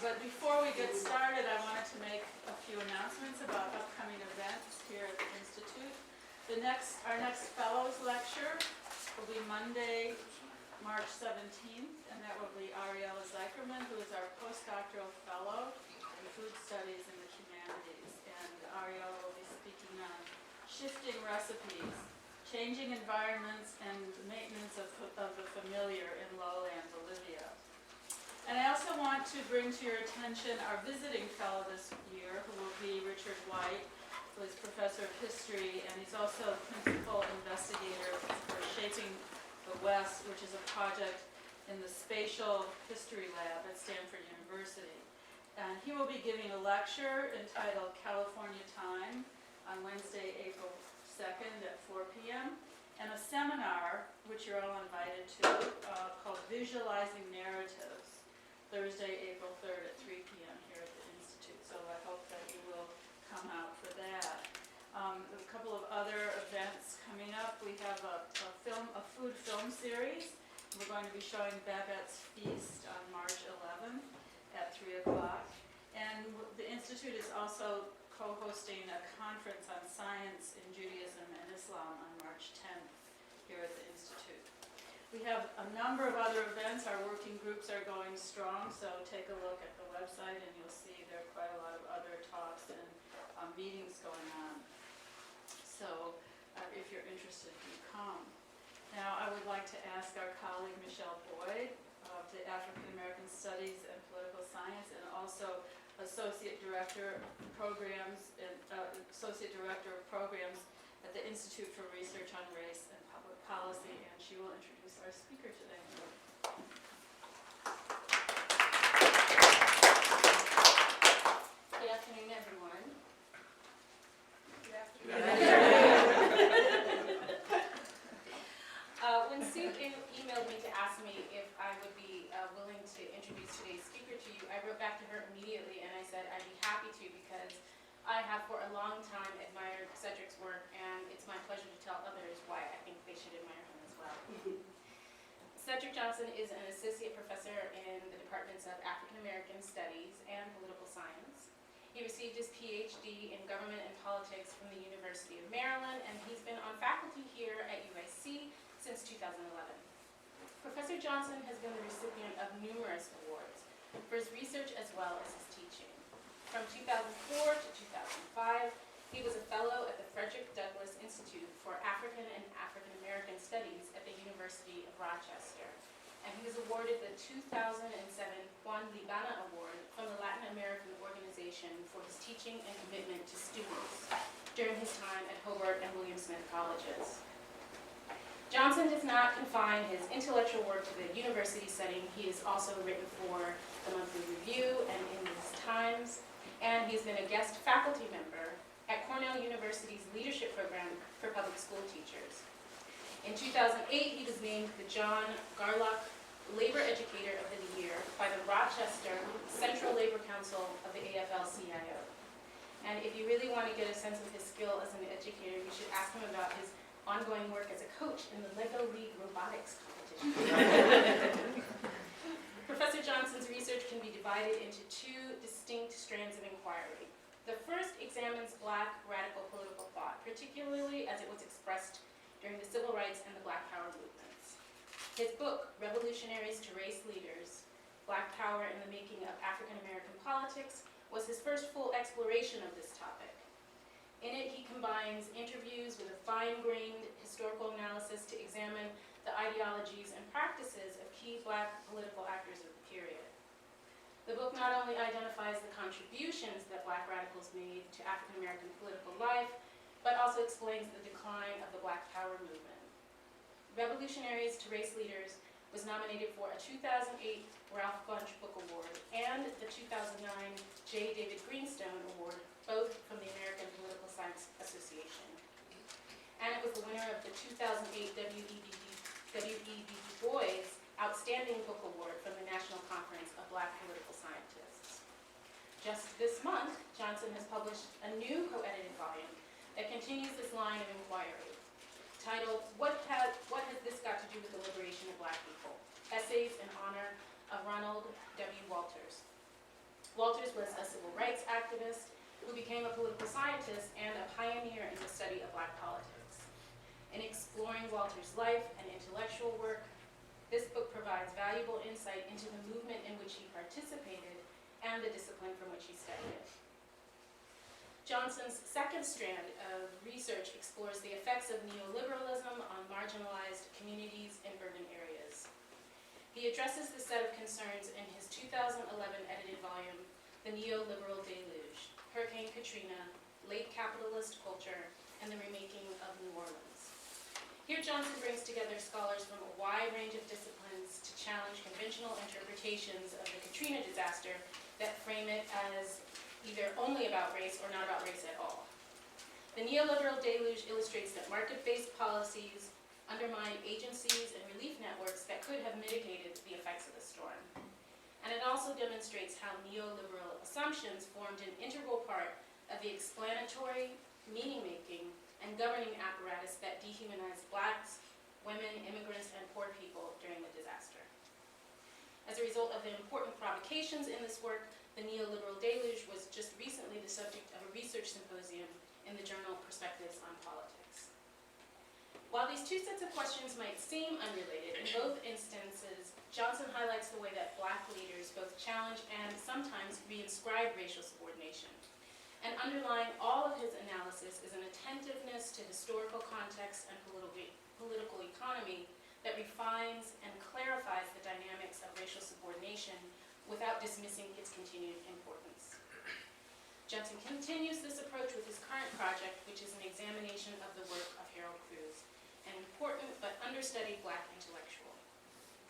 But before we get started, I wanted to make a few announcements about upcoming events here at the Institute. Our next Fellows Lecture will be Monday, March 17th, and that will be Ariella Zeicherman, who is our postdoctoral fellow in food studies and the humanities. And Ariella will be speaking on shifting recipes, changing environments, and the maintenance of the familiar in lowland Bolivia. And I also want to bring to your attention our visiting fellow this year, who will be Richard White, who is professor of history, and he's also principal investigator for Shaping the West, which is a project in the Spatial History Lab at Stanford University. And he will be giving a lecture entitled California Time on Wednesday, April 2nd at 4 p.m., and a seminar, which you're all invited to, called Visualizing Narratives, Thursday, April 3rd at 3 p.m. here at the Institute. So I hope that you will come out for that. A couple of other events coming up. We have a food film series. We're going to be showing Babette's Feast on March 11th at 3 o'clock. And the Institute is also co-hosting a conference on science in Judaism and Islam on March 10th here at the Institute. We have a number of other events. Our working groups are going strong, so take a look at the website and you'll see there are quite a lot of other talks and meetings going on. So if you're interested, you come. Now I would like to ask our colleague Michelle Boyd of the African-American Studies and Political Science, and also Associate Director of Programs at the Institute for Research on Race and Public Policy, and she will introduce our speaker today. Good afternoon, everyone. Good afternoon. When Sue emailed me to ask me if I would be willing to introduce today's speaker to you, I wrote back to her immediately and I said I'd be happy to, because I have for a long time admired Cedric's work, and it's my pleasure to tell others why I think they should admire him as well. Cedric Johnson is an associate professor in the departments of African American Studies and Political Science. He received his PhD in Government and Politics from the University of Maryland, and he's been on faculty here at UIC since 2011. Professor Johnson has been the recipient of numerous awards for his research as well as his teaching. From 2004 to 2005, he was a fellow at the Frederick Douglass Institute for African and African American Studies at the University of Rochester. And he was awarded the 2007 Juan Libana Award from the Latin American Organization for his teaching and commitment to students during his time at Hobart and William Smith Colleges. Johnson does not confine his intellectual work to the university setting. He has also written for the Monthly Review and in these Times, and he's been a guest faculty member at Cornell University's Leadership Program for Public School Teachers. In 2008, he was named the John Garlock Labor Educator of the Year by the Rochester Central Labor Council of the AFL-CIO. And if you really want to get a sense of his skill as an educator, you should ask him about his ongoing work as a coach in the Lego League robotics competition. Professor Johnson's research can be divided into two distinct strands of inquiry. The first examines Black radical political thought, particularly as it was expressed during the civil rights and the Black Power movements. His book, Revolutionaries to Race Leaders, Black Power in the Making of African American Politics, was his first full exploration of this topic. In it, he combines interviews with a fine-grained historical analysis to examine the ideologies and practices of key Black political actors of the period. The book not only identifies the contributions that Black radicals made to African American political life, but also explains the decline of the Black Power movement. Revolutionaries to Race Leaders was nominated for a 2008 Ralph Bunche Book Award and the 2009 J. David Greenstone Award, both from the American Political Science Association. And it was the winner of the 2008 W.E.B. Du Bois Outstanding Book Award from the National Conference of Black Political Scientists. Just this month, Johnson has published a new co-edited volume that continues this line of inquiry, titled, What has this got to do with the liberation of Black people? Essays in honor of Ronald W. Walters. Walters was a civil rights activist who became a political scientist and a pioneer in the study of Black politics. In exploring Walters' life and intellectual work, this book provides valuable insight into the movement in which he participated and the discipline from which he studied it. Johnson's second strand of research explores the effects of neoliberalism on marginalized communities in urban areas. He addresses this set of concerns in his 2011 edited volume, The Neoliberal Deluge, Hurricane Katrina, Late Capitalist Culture, and the Remaking of New Orleans. Here Johnson brings together scholars from a wide range of disciplines to challenge conventional interpretations of the Katrina disaster that frame it as either only about race or not about race at all. The neoliberal deluge illustrates that market-based policies undermine agencies and relief networks that could have mitigated the effects of the storm. And it also demonstrates how neoliberal assumptions formed an integral part of the explanatory, meaning-making, and governing apparatus that dehumanized Blacks, women, immigrants, and poor people during the disaster. As a result of the important provocations in this work, the neoliberal deluge was just recently the subject of a research symposium in the journal Perspectives on Politics. While these two sets of questions might seem unrelated, in both instances, Johnson highlights the way that Black leaders both challenge and sometimes reinscribe racial subordination. And underlying all of his analysis is an attentiveness to historical context and political economy that refines and clarifies the dynamics of racial subordination without dismissing its continued importance. Johnson continues this approach with his current project, which is an examination of the work of Harold Cruse, an important but understudied Black intellectual.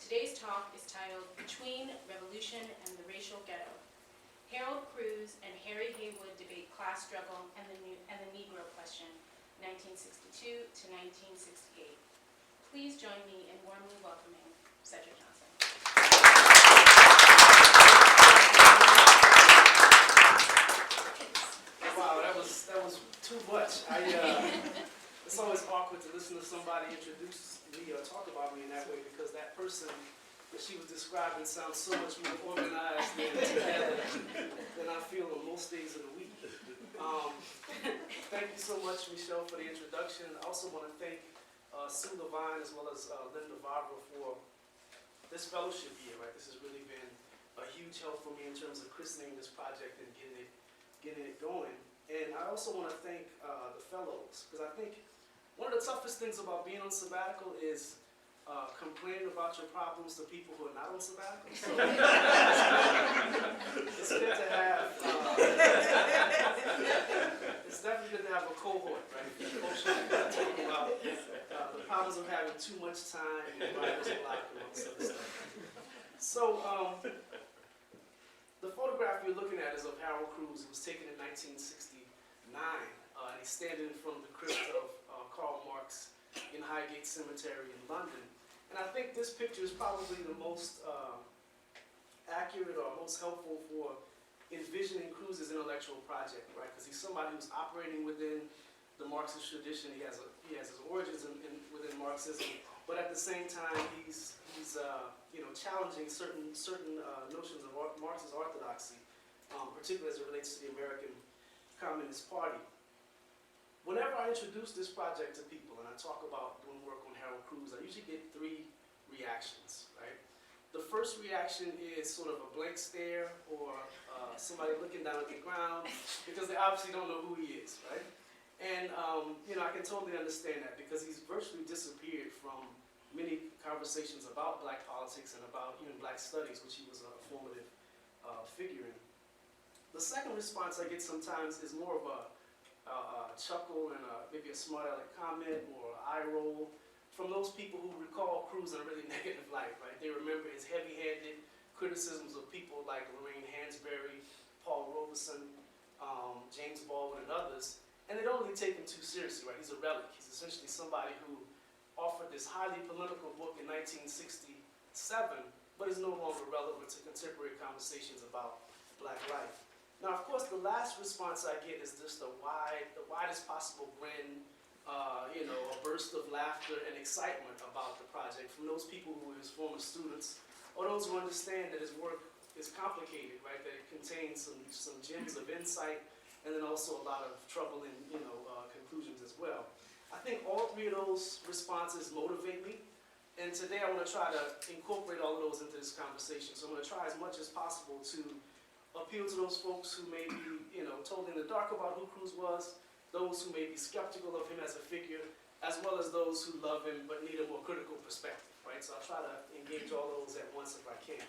Today's talk is titled Between Revolution and the Racial Ghetto. Harold Cruse and Harry Haywood debate class struggle and the Negro question, 1962 to 1968. Please join me in warmly welcoming Cedric Johnson. Wow, that was too much. It's always awkward to listen to somebody introduce me or talk about me in that way because that person that she was describing sounds so much more organized and together than I feel on most days of the week. Thank you so much, Michelle, for the introduction. I also want to thank Sue Levine as well as Linda Vavra for this fellowship year. Right, this has really been a huge help for me in terms of christening this project and getting it going. And I also want to thank the fellows because I think one of the toughest things about being on sabbatical is complaining about your problems to people who are not on sabbatical. So it's good to have, it's definitely good to have a cohort, right? Folks who are talking about the problems of having too much time and writer's block and all this other stuff. So the photograph you're looking at is of Harold Cruse. It was taken in 1969. And he's standing in front of the crypt of Karl Marx in Highgate Cemetery in London. And I think this picture is probably the most accurate or most helpful for envisioning Cruse's intellectual project, right? Because he's somebody who's operating within the Marxist tradition. He has his origins within Marxism, but at the same time, he's challenging certain notions of Marxist orthodoxy, particularly as it relates to the American Communist Party. Whenever I introduce this project to people and I talk about doing work on Harold Cruse, I usually get three reactions, right? The first reaction is sort of a blank stare or somebody looking down at the ground because they obviously don't know who he is, right? And I can totally understand that because he's virtually disappeared from many conversations about Black politics and about even Black studies, which he was a formative figure in. The second response I get sometimes is more of a chuckle and maybe a smart aleck comment or eye roll from those people who recall Cruz in a really negative light, right? They remember his heavy-handed criticisms of people like Lorraine Hansberry, Paul Robeson, James Baldwin, and others, and they don't really take him too seriously, right? He's a relic. He's essentially somebody who offered this highly polemical book in 1967, but is no longer relevant to contemporary conversations about Black life. Now, of course, the last response I get is just the widest possible grin, a burst of laughter and excitement about the project from those people who were his former students, or those who understand that his work is complicated, right? That it contains some gems of insight, and then also a lot of troubling, conclusions as well. I think all three of those responses motivate me, and today I want to try to incorporate all of those into this conversation. So I'm going to try as much as possible to appeal to those folks who may be, totally in the dark about who Cruz was, those who may be skeptical of him as a figure, as well as those who love him but need a more critical perspective, right? So I'll try to engage all those at once if I can.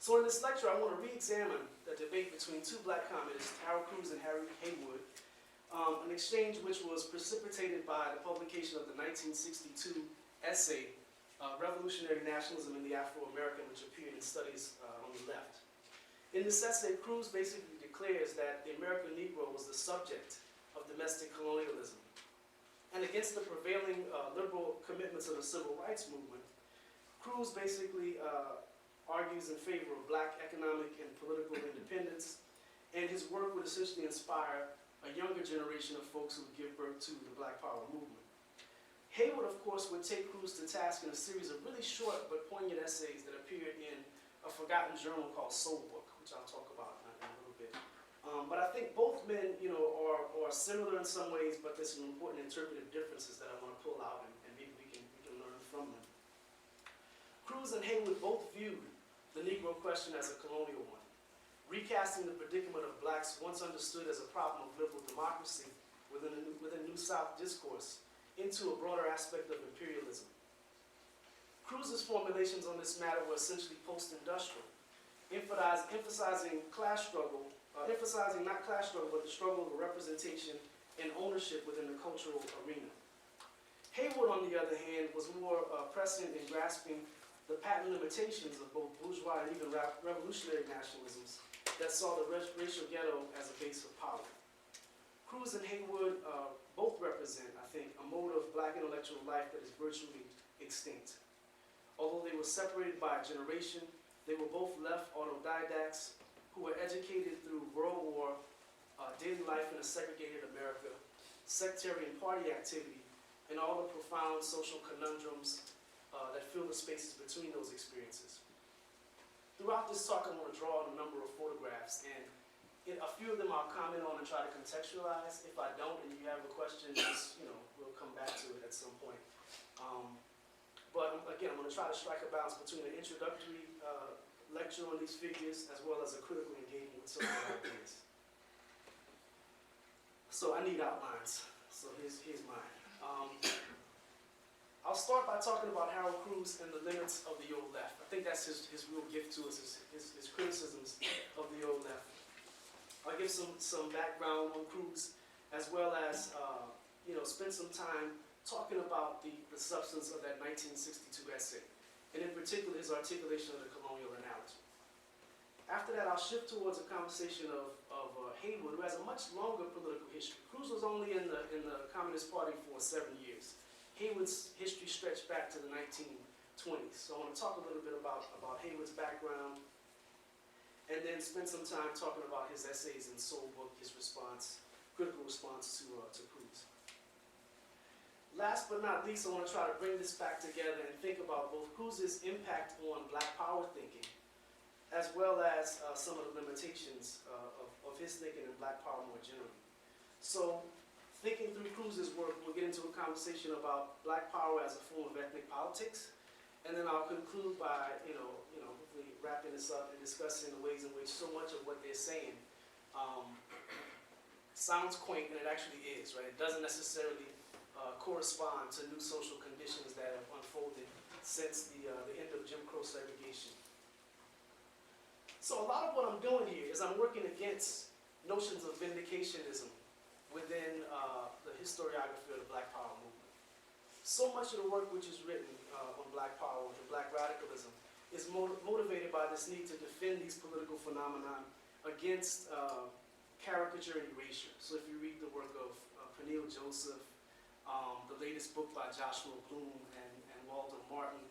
So in this lecture, I want to re-examine the debate between two black communists, Cruse and Harry Haywood, an exchange which was precipitated by the publication of the 1962 essay, Revolutionary Nationalism in the Afro-American, which appeared in Studies on the Left. In this essay, Cruz basically declares that the American Negro was the subject of domestic colonialism. And against the prevailing liberal commitments of the civil rights movement, Cruz basically argues in favor of black economic and political independence, and his work would essentially inspire a younger generation of folks who would give birth to the Black Power movement. Haywood, of course, would take Cruz to task in a series of really short but poignant essays that appeared in a forgotten journal called Soulbook, which I'll talk about in a little bit. But I think both men, are similar in some ways, but there's some important interpretive differences that I want to pull out, and maybe we can learn from them. Cruz and Haywood both viewed the Negro question as a colonial one, recasting the predicament of blacks once understood as a problem of liberal democracy within New South discourse into a broader aspect of imperialism. Cruz's formulations on this matter were essentially post-industrial, emphasizing class struggle, emphasizing not class struggle, but the struggle for representation and ownership within the cultural arena. Haywood, on the other hand, was more prescient in grasping the patent limitations of both bourgeois and even revolutionary nationalisms that saw the racial ghetto as a base of power. Cruz and Haywood both represent, I think, a mode of black intellectual life that is virtually extinct. Although they were separated by a generation, they were both left autodidacts who were educated through World War, daily life in a segregated America, sectarian party activity, and all the profound social conundrums that fill the spaces between those experiences. Throughout this talk, I'm going to draw on a number of photographs, and a few of them I'll comment on and try to contextualize. If I don't, and you have a question, just, we'll come back to it at some point. But again, I'm going to try to strike a balance between an introductory lecture on these figures as well as a critical engagement with some of the ideas. So I need outlines. So here's mine. I'll start by talking about Harold Cruz and the limits of the old left. I think that's his real gift to us, his criticisms of the old left. I'll give some background on Cruz, as well as spend some time talking about the substance of that 1962 essay, and in particular his articulation of the colonial analogy. After that, I'll shift towards a conversation of Haywood, who has a much longer political history. Cruz was only in the Communist Party for 7 years. Haywood's history stretched back to the 1920s. So I want to talk a little bit about Haywood's background, and then spend some time talking about his essays in Soulbook, his critical response to Cruz. Last but not least, I want to try to bring this back together and think about both Cruz's impact on Black Power thinking, as well as some of the limitations of his thinking in Black Power more generally. So, thinking through Cruz's work, we'll get into a conversation about Black Power as a form of ethnic politics, and then I'll conclude by, hopefully wrapping this up and discussing the ways in which so much of what they're saying sounds quaint, and it actually is, right? It doesn't necessarily correspond to new social conditions that have unfolded since the end of Jim Crow segregation. So a lot of what I'm doing here is I'm working against notions of vindicationism within the historiography of the Black Power movement. So much of the work which is written on Black Power and Black radicalism is motivated by this need to defend these political phenomena against caricature and erasure. So if you read the work of Peniel Joseph, the latest book by Joshua Bloom and Walter Martin,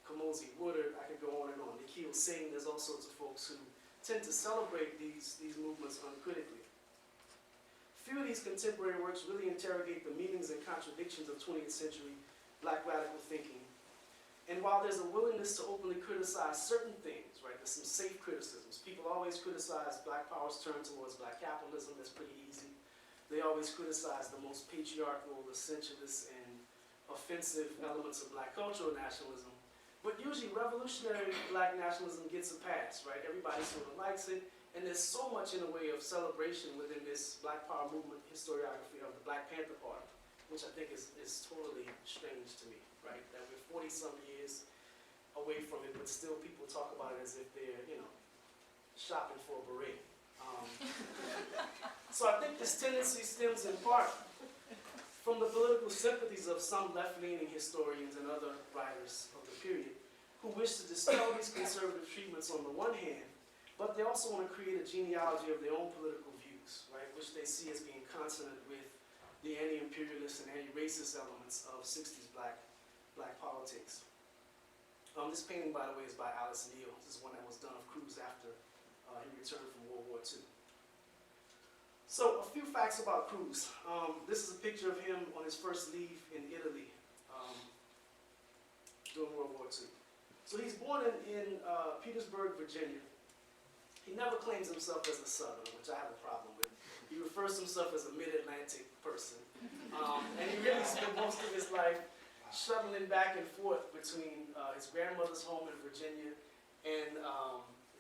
Kamosi Woodard, I could go on and on. Nikhil Singh, there's all sorts of folks who tend to celebrate these movements uncritically. Few of these contemporary works really interrogate the meanings and contradictions of 20th century Black radical thinking, And while there's a willingness to openly criticize certain things, right, there's some safe criticisms. People always criticize Black Power's turn towards Black capitalism. That's pretty easy. They always criticize the most patriarchal, essentialist, and offensive elements of Black cultural nationalism. But usually revolutionary Black nationalism gets a pass, right? Everybody sort of likes it. And there's so much in the way of celebration within this Black Power movement historiography of the Black Panther Party, which I think is totally strange to me, right? That we're 40-some years away from it, but still people talk about it as if they're, shopping for a beret. So I think this tendency stems in part from the political sympathies of some left-leaning historians and other writers of the period who wish to dispel these conservative treatments on the one hand, but they also want to create a genealogy of their own political views, right, which they see as being consonant with the anti-imperialist and anti-racist elements of 60s black politics. This painting, by the way, is by Alice Neal. This is one that was done of Cruz after he returned from World War II. So a few facts about Cruz. This is a picture of him on his first leave in Italy during World War II. So he's born in Petersburg, Virginia. He never claims himself as a Southerner, which I have a problem with. He refers to himself as a mid-Atlantic person. And he really spent most of his life shuttling back and forth between his grandmother's home in Virginia and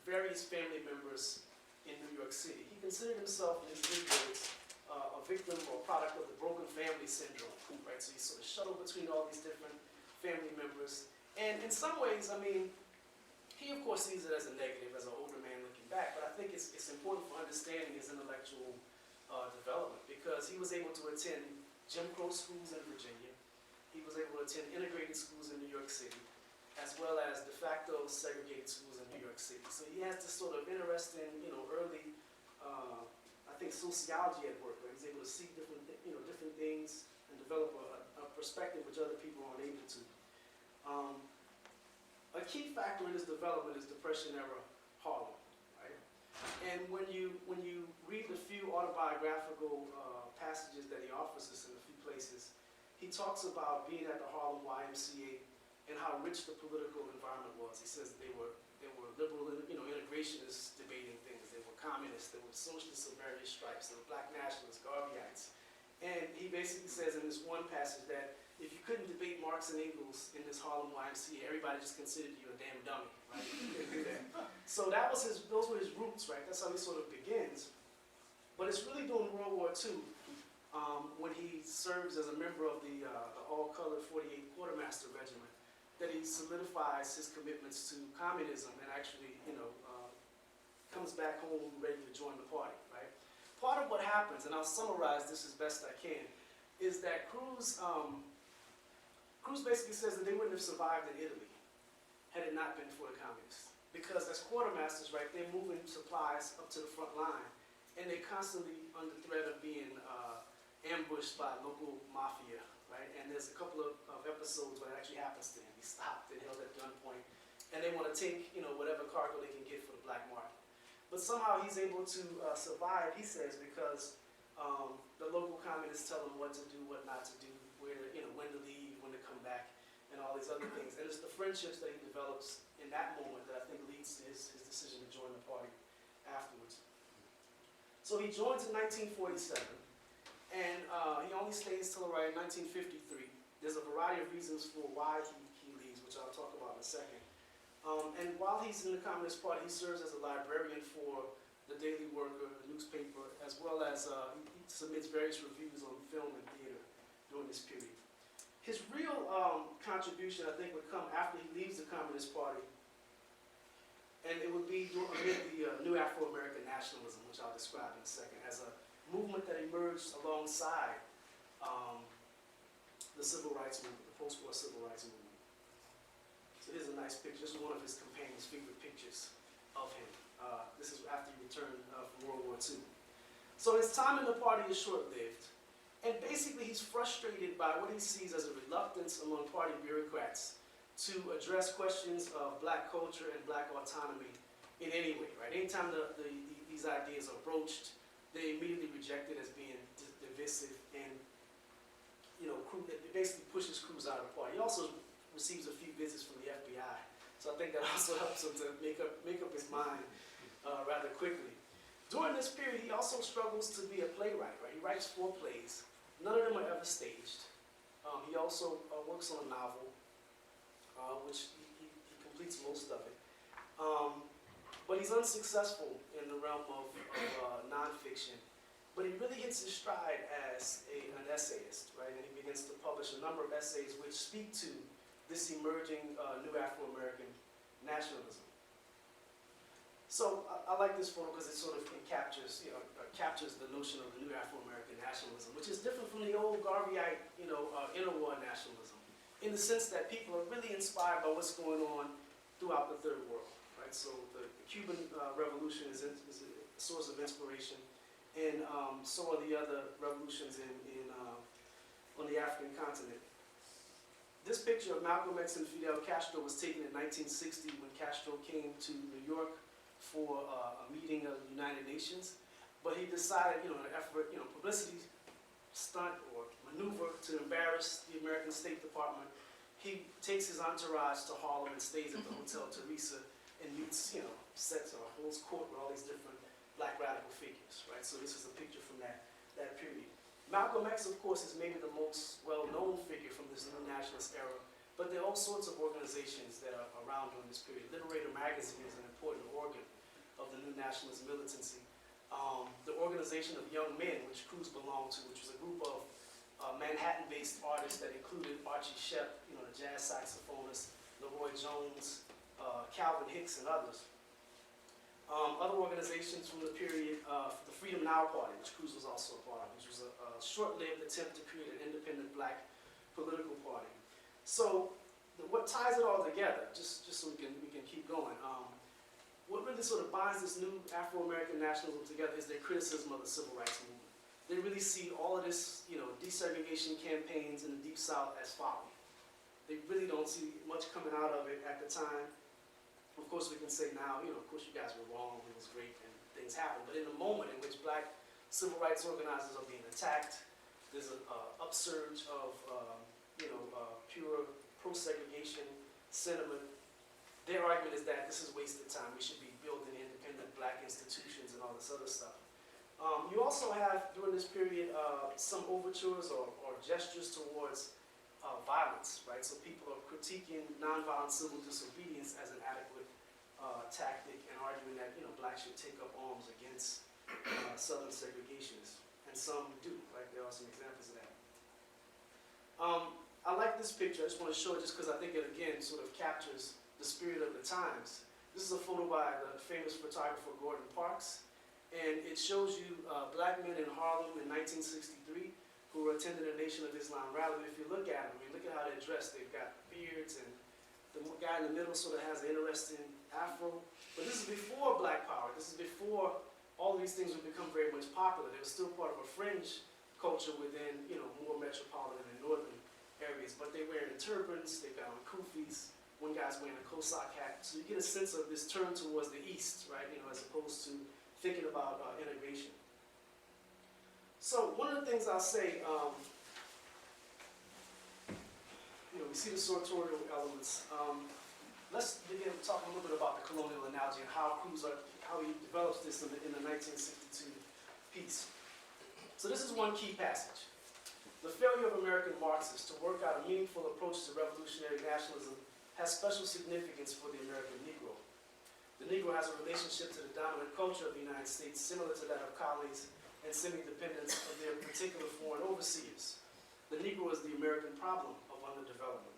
various family members in New York City. He considered himself, in his words, a victim or a product of the broken family syndrome, right? So he sort of shuttled between all these different family members. And in some ways, I mean, he of course sees it as a negative, as an older man looking back, but I think it's important for understanding his intellectual development, because he was able to attend Jim Crow schools in Virginia. He was able to attend integrated schools in New York City, as well as de facto segregated schools in New York City. So he has this sort of interesting, early, I think, sociology at work, where he's able to see different things and develop a perspective which other people aren't able to. A key factor in his development is Depression-era Harlem, right? And when you read the few autobiographical passages that he offers us in a few places, he talks about being at the Harlem YMCA and how rich the political environment was. He says they were liberal, integrationists debating things. They were communists. They were socialists of various stripes. They were Black nationalists, Garveyites. And he basically says in this one passage that if you couldn't debate Marx and Engels in this Harlem YMCA, everybody just considered you a damn dummy, right? You couldn't do that. So those were his roots, right? That's how he sort of begins. But it's really during World War II, when he serves as a member of the all-colored 48th Quartermaster Regiment, that he solidifies his commitments to communism and actually, comes back home ready to join the party, right? Part of what happens, and I'll summarize this as best I can, is that Cruz basically says that they wouldn't have survived in Italy had it not been for the communists. Because as quartermasters, right, they're moving supplies up to the front line, and they're constantly under threat of being ambushed by local mafia, right? And there's a couple of episodes where it actually happens to him. He's stopped and held at gunpoint, and they want to take, whatever cargo they can get for the black market. But somehow he's able to survive, he says, because the local communists tell him what to do, what not to do, where, when to leave, when to come back, and all these other things. And it's the friendships that he develops in that moment that I think leads to his decision to join the party afterwards. So he joins in 1947, and he only stays till around 1953. There's a variety of reasons for why he leaves, which I'll talk about in a second. And while he's in the Communist Party, he serves as a librarian for the Daily Worker, the newspaper, as well as he submits various reviews on film and theater during this period. His real contribution, I think, would come after he leaves the Communist Party, and it would be amid the new Afro-American nationalism, which I'll describe in a second, as a movement that emerged alongside the civil rights movement, the post-war civil rights movement. So here's a nice picture. This is one of his companions' favorite pictures of him. This is after he returned from World War II. So his time in the party is short-lived. And basically he's frustrated by what he sees as a reluctance among party bureaucrats to address questions of black culture and black autonomy in any way, right? Anytime these ideas are broached, they immediately reject it as being divisive, and it basically pushes Cruz out of the party. He also receives a few visits from the FBI. So I think that also helps him to make up his mind rather quickly. During this period, he also struggles to be a playwright, right? He writes 4 plays. None of them are ever staged. He also works on a novel, which he completes most of it. But he's unsuccessful in the realm of nonfiction. But he really hits his stride as an essayist, right? And he begins to publish a number of essays which speak to this emerging new Afro-American nationalism. So I like this photo because it sort of captures the notion of the new Afro-American nationalism, which is different from the old Garveyite, interwar nationalism, in the sense that people are really inspired by what's going on throughout the Third World, right? So the Cuban Revolution is a source of inspiration, and so are the other revolutions on the African continent. This picture of Malcolm X and Fidel Castro was taken in 1960 when Castro came to New York for a meeting of the United Nations, but he decided, in an effort, publicity stunt or maneuver to embarrass the American State Department, he takes his entourage to Harlem and stays at the Hotel Teresa and meets, sets or holds court with all these different black radical figures, right? So this is a picture from that period. Malcolm X, of course, is maybe the most well-known figure from this new nationalist era, but there are all sorts of organizations that are around during this period. Liberator Magazine is an important organ of the new nationalist militancy. The Organization of Young Men, which Cruz belonged to, which was a group of Manhattan-based artists that included Archie Shepp, the jazz saxophonist, Leroy Jones, Calvin Hicks, and others. Other organizations from the period, the Freedom Now Party, which Cruz was also a part of, which was a short-lived attempt to create an independent black political party. So what ties it all together, just so we can keep going, what really sort of binds this new Afro-American nationalism together is their criticism of the civil rights movement. They really see all of this, desegregation campaigns in the Deep South as folly. They really don't see much coming out of it at the time. Of course, we can say now, of course you guys were wrong, it was great, and things happened. But in the moment in which black civil rights organizers are being attacked, there's an upsurge of, pure pro-segregation sentiment. Their argument is that this is wasted time. We should be building independent black institutions and all this other stuff. You also have, during this period, some overtures or gestures towards violence, right? So people are critiquing nonviolent civil disobedience as an adequate tactic and arguing that, blacks should take up arms against Southern segregationists. And some do, right? There are some examples of that. I like this picture. I just want to show it just because I think it, again, sort of captures the spirit of the times. This is a photo by the famous photographer Gordon Parks, and it shows you black men in Harlem in 1963 who were attending a Nation of Islam rally. If you look at them, look at how they're dressed. They've got beards, and the guy in the middle sort of has an interesting afro. But this is before Black Power. This is before all these things would become very much popular. They were still part of a fringe culture within, more metropolitan and northern areas. But they're wearing turbans, they've got on kufis. One guy's wearing a Cossack hat. So you get a sense of this turn towards the east, right? As opposed to thinking about integration. So one of the things I'll say, we see the sartorial elements. Let's begin talking a little bit about the colonial analogy and how he develops this in the 1962 piece. So this is one key passage. The failure of American Marxists to work out a meaningful approach to revolutionary nationalism has special significance for the American Negro. The Negro has a relationship to the dominant culture of the United States similar to that of colonies and semi-dependence of their particular foreign overseers. The Negro is the American problem of underdevelopment.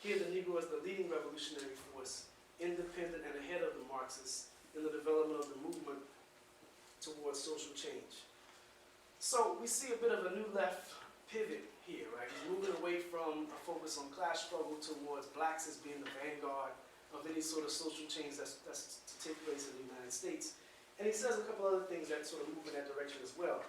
Here, the Negro is the leading revolutionary force, independent and ahead of the Marxists in the development of the movement towards social change. So we see a bit of a new left pivot here, right? He's moving away from a focus on class struggle towards blacks as being the vanguard of any sort of social change that's to take place in the United States. And he says a couple other things that sort of move in that direction as well.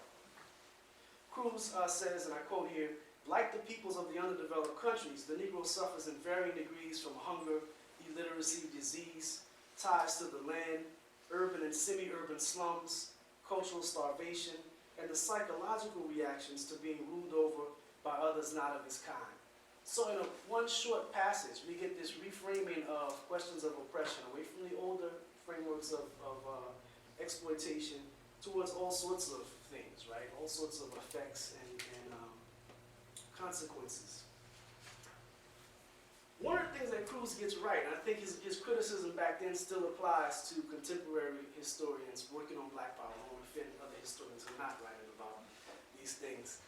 Cruz says, and I quote here, like the peoples of the underdeveloped countries, the Negro suffers in varying degrees from hunger, illiteracy, disease, ties to the land, urban and semi-urban slums, cultural starvation, and the psychological reactions to being ruled over by others not of his kind. So in one short passage, we get this reframing of questions of oppression away from the older frameworks of exploitation towards all sorts of things, right? All sorts of effects and consequences. One of the things that Cruz gets right, and I think his criticism back then still applies to contemporary historians working on Black power, or within other historians who are not writing about these things,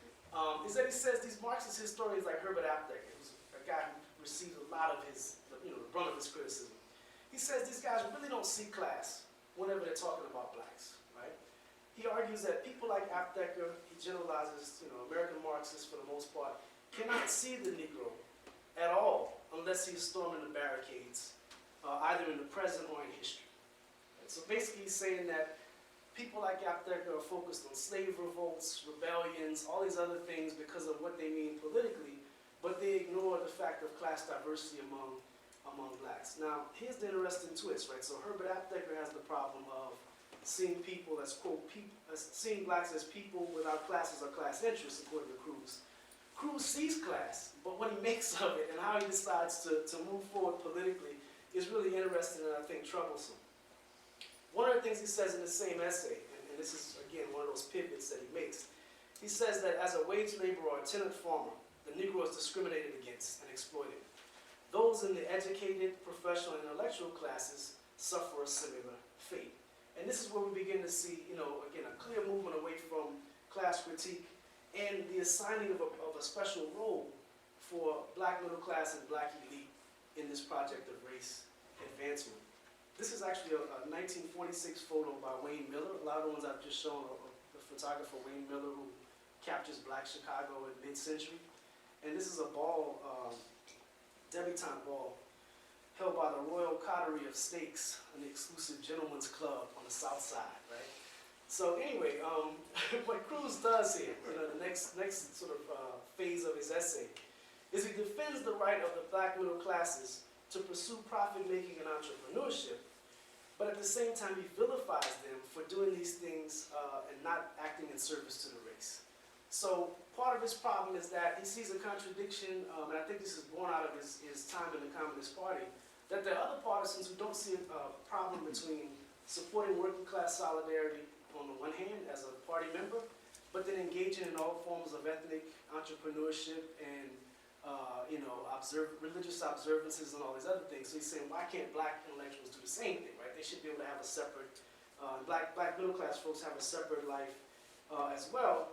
is that he says these Marxist historians like Herbert Aptheker, who's a guy who received a lot of his, the brunt of his criticism, he says these guys really don't see class whenever they're talking about blacks, right? He argues that people like Aptheker, he generalizes, American Marxists for the most part, cannot see the Negro at all unless he's storming the barricades, either in the present or in history. And so basically he's saying that people like Aptheker are focused on slave revolts, rebellions, all these other things because of what they mean politically, but they ignore the fact of class diversity among blacks. Now, here's the interesting twist, right? So Herbert Aptheker has the problem of seeing people as, quote, seeing blacks as people without classes or class interests, according to Cruz. Cruz sees class, but what he makes of it and how he decides to move forward politically is really interesting and I think troublesome. One of the things he says in the same essay, and this is again one of those pivots that he makes, he says that as a wage laborer or a tenant farmer, the Negro is discriminated against and exploited. Those in the educated, professional, and intellectual classes suffer a similar fate. And this is where we begin to see, again, a clear movement away from class critique and the assigning of a special role for black middle class and black elite in this project of race advancement. This is actually a 1946 photo by Wayne Miller. A lot of the ones I've just shown are the photographer Wayne Miller, who captures black Chicago in mid-century. And this is a ball, debutante ball, held by the Royal Coterie of Snakes, an exclusive gentleman's club on the south side, right? So anyway, what Cruz does here, the next sort of phase of his essay, is he defends the right of the black middle classes to pursue profit-making and entrepreneurship, but at the same time he vilifies them for doing these things and not acting in service to the race. So part of his problem is that he sees a contradiction, and I think this is born out of his time in the Communist Party, that there are other partisans who don't see a problem between supporting working class solidarity on the one hand as a party member, but then engaging in all forms of ethnic entrepreneurship and religious observances and all these other things. So he's saying, why can't black intellectuals do the same thing, right? They should be able to have a separate, black middle class folks have a separate life as well.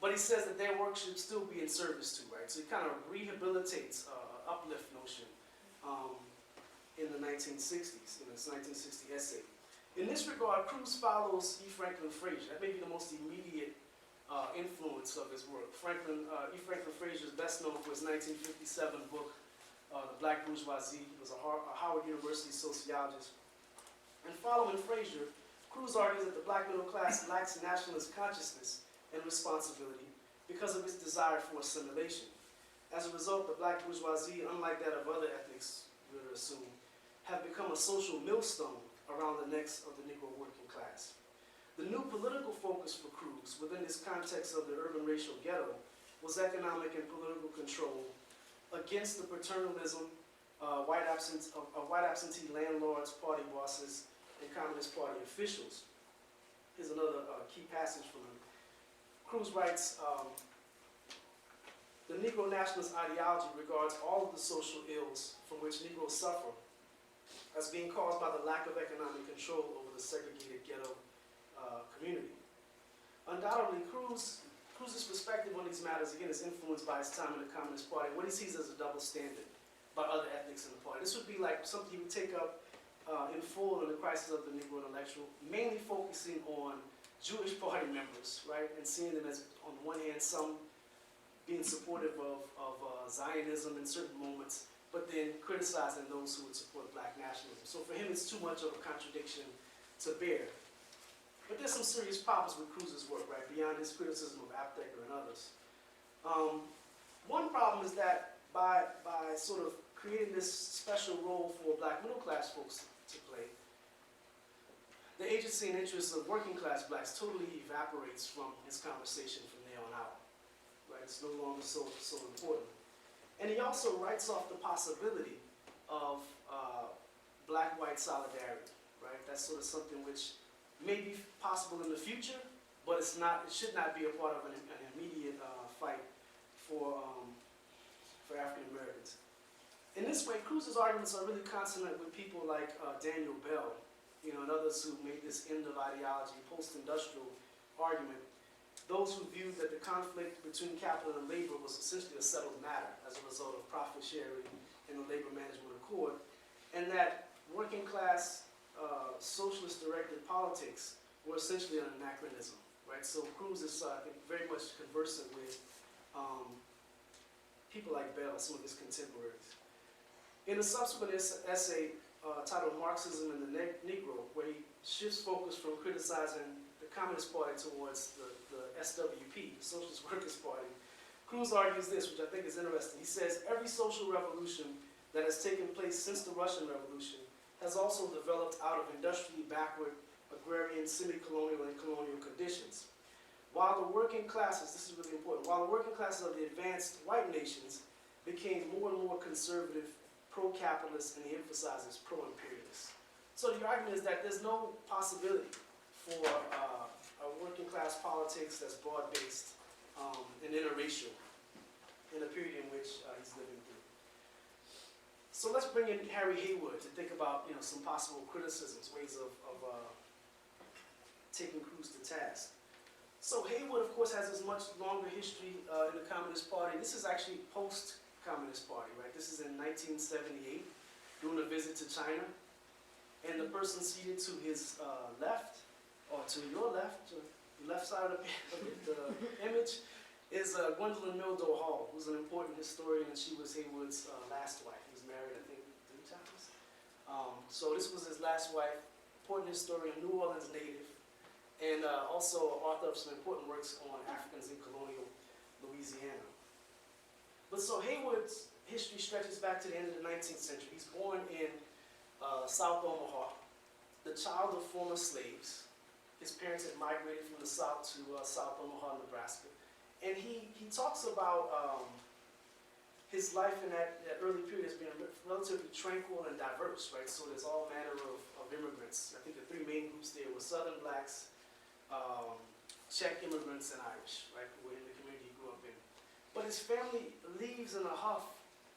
But he says that their work should still be in service to, right? So he kind of rehabilitates uplift notion in the 1960s, in his 1960 essay. In this regard, Cruz follows E. Franklin Frazier. That may be the most immediate influence of his work. E. Franklin Frazier is best known for his 1957 book, The Black Bourgeoisie. He was a Howard University sociologist. And following Frazier, Cruz argues that the black middle class lacks nationalist consciousness and responsibility because of its desire for assimilation. As a result, the black bourgeoisie, unlike that of other ethnics, we would assume, have become a social millstone around the necks of the Negro working class. The new political focus for Cruz, within this context of the urban racial ghetto, was economic and political control against the paternalism of white absentee landlords, party bosses, and Communist Party officials. Here's another key passage from him. Cruz writes, the Negro nationalist ideology regards all of the social ills from which Negroes suffer as being caused by the lack of economic control over the segregated ghetto community. Undoubtedly, Cruz's perspective on these matters, again, is influenced by his time in the Communist Party, what he sees as a double standard by other ethnics in the party. This would be like something he would take up in full in the crisis of the Negro intellectual, mainly focusing on Jewish party members, right, and seeing them as, on the one hand, some being supportive of Zionism in certain moments, but then criticizing those who would support black nationalism. So for him, it's too much of a contradiction to bear. But there's some serious problems with Cruz's work, right, beyond his criticism of Aptheker and others. One problem is that by sort of creating this special role for black middle class folks to play, the agency and interests of working class blacks totally evaporates from his conversation from there on out. Right? It's no longer so important. And he also writes off the possibility of black-white solidarity, right? That's sort of something which may be possible in the future, but it's not. It should not be a part of an immediate fight for African Americans. In this way, Cruz's arguments are really consonant with people like Daniel Bell, you know, and others who made this end of ideology, post-industrial argument. Those who viewed that the conflict between capital and labor was essentially a settled matter as a result of profit sharing in the labor management accord, and that working class socialist-directed politics were essentially an anachronism, right? So Cruz is, I think, very much conversant with people like Bell, some of his contemporaries. In a subsequent essay titled Marxism and the Negro, where he shifts focus from criticizing the Communist Party towards the SWP, the Socialist Workers' Party, Cruz argues this, which I think is interesting. He says, every social revolution that has taken place since the Russian Revolution has also developed out of industrially backward, agrarian, semi-colonial, and colonial conditions. While the working classes, this is really important, while the working classes of the advanced white nations became more and more conservative, pro-capitalist, and he emphasizes pro-imperialist. So the argument is that there's no possibility for a working class politics that's broad-based and interracial in the period in which he's living through. So let's bring in Harry Haywood to think about, you know, some possible criticisms, ways of taking Cruz to task. So Haywood, of course, has this much longer history in the Communist Party. This is actually post-Communist Party, right? This is in 1978, doing a visit to China. And the person seated to his left, or to your left, to the left side of the image, is Gwendolyn Mildo Hall, who's an important historian, and she was Haywood's last wife. He was married, I think, 3 times. So this was his last wife, important historian, New Orleans native, and also author of some important works on Africans in colonial Louisiana. But so Haywood's history stretches back to the end of the 19th century. He's born in South Omaha, the child of former slaves. His parents had migrated from the South to South Omaha, Nebraska. And he talks about his life in that early period as being relatively tranquil and diverse, right? So there's all manner of immigrants. I think the 3 main groups there were Southern blacks, Czech immigrants, and Irish, right, who were in the community he grew up in. But his family leaves in a huff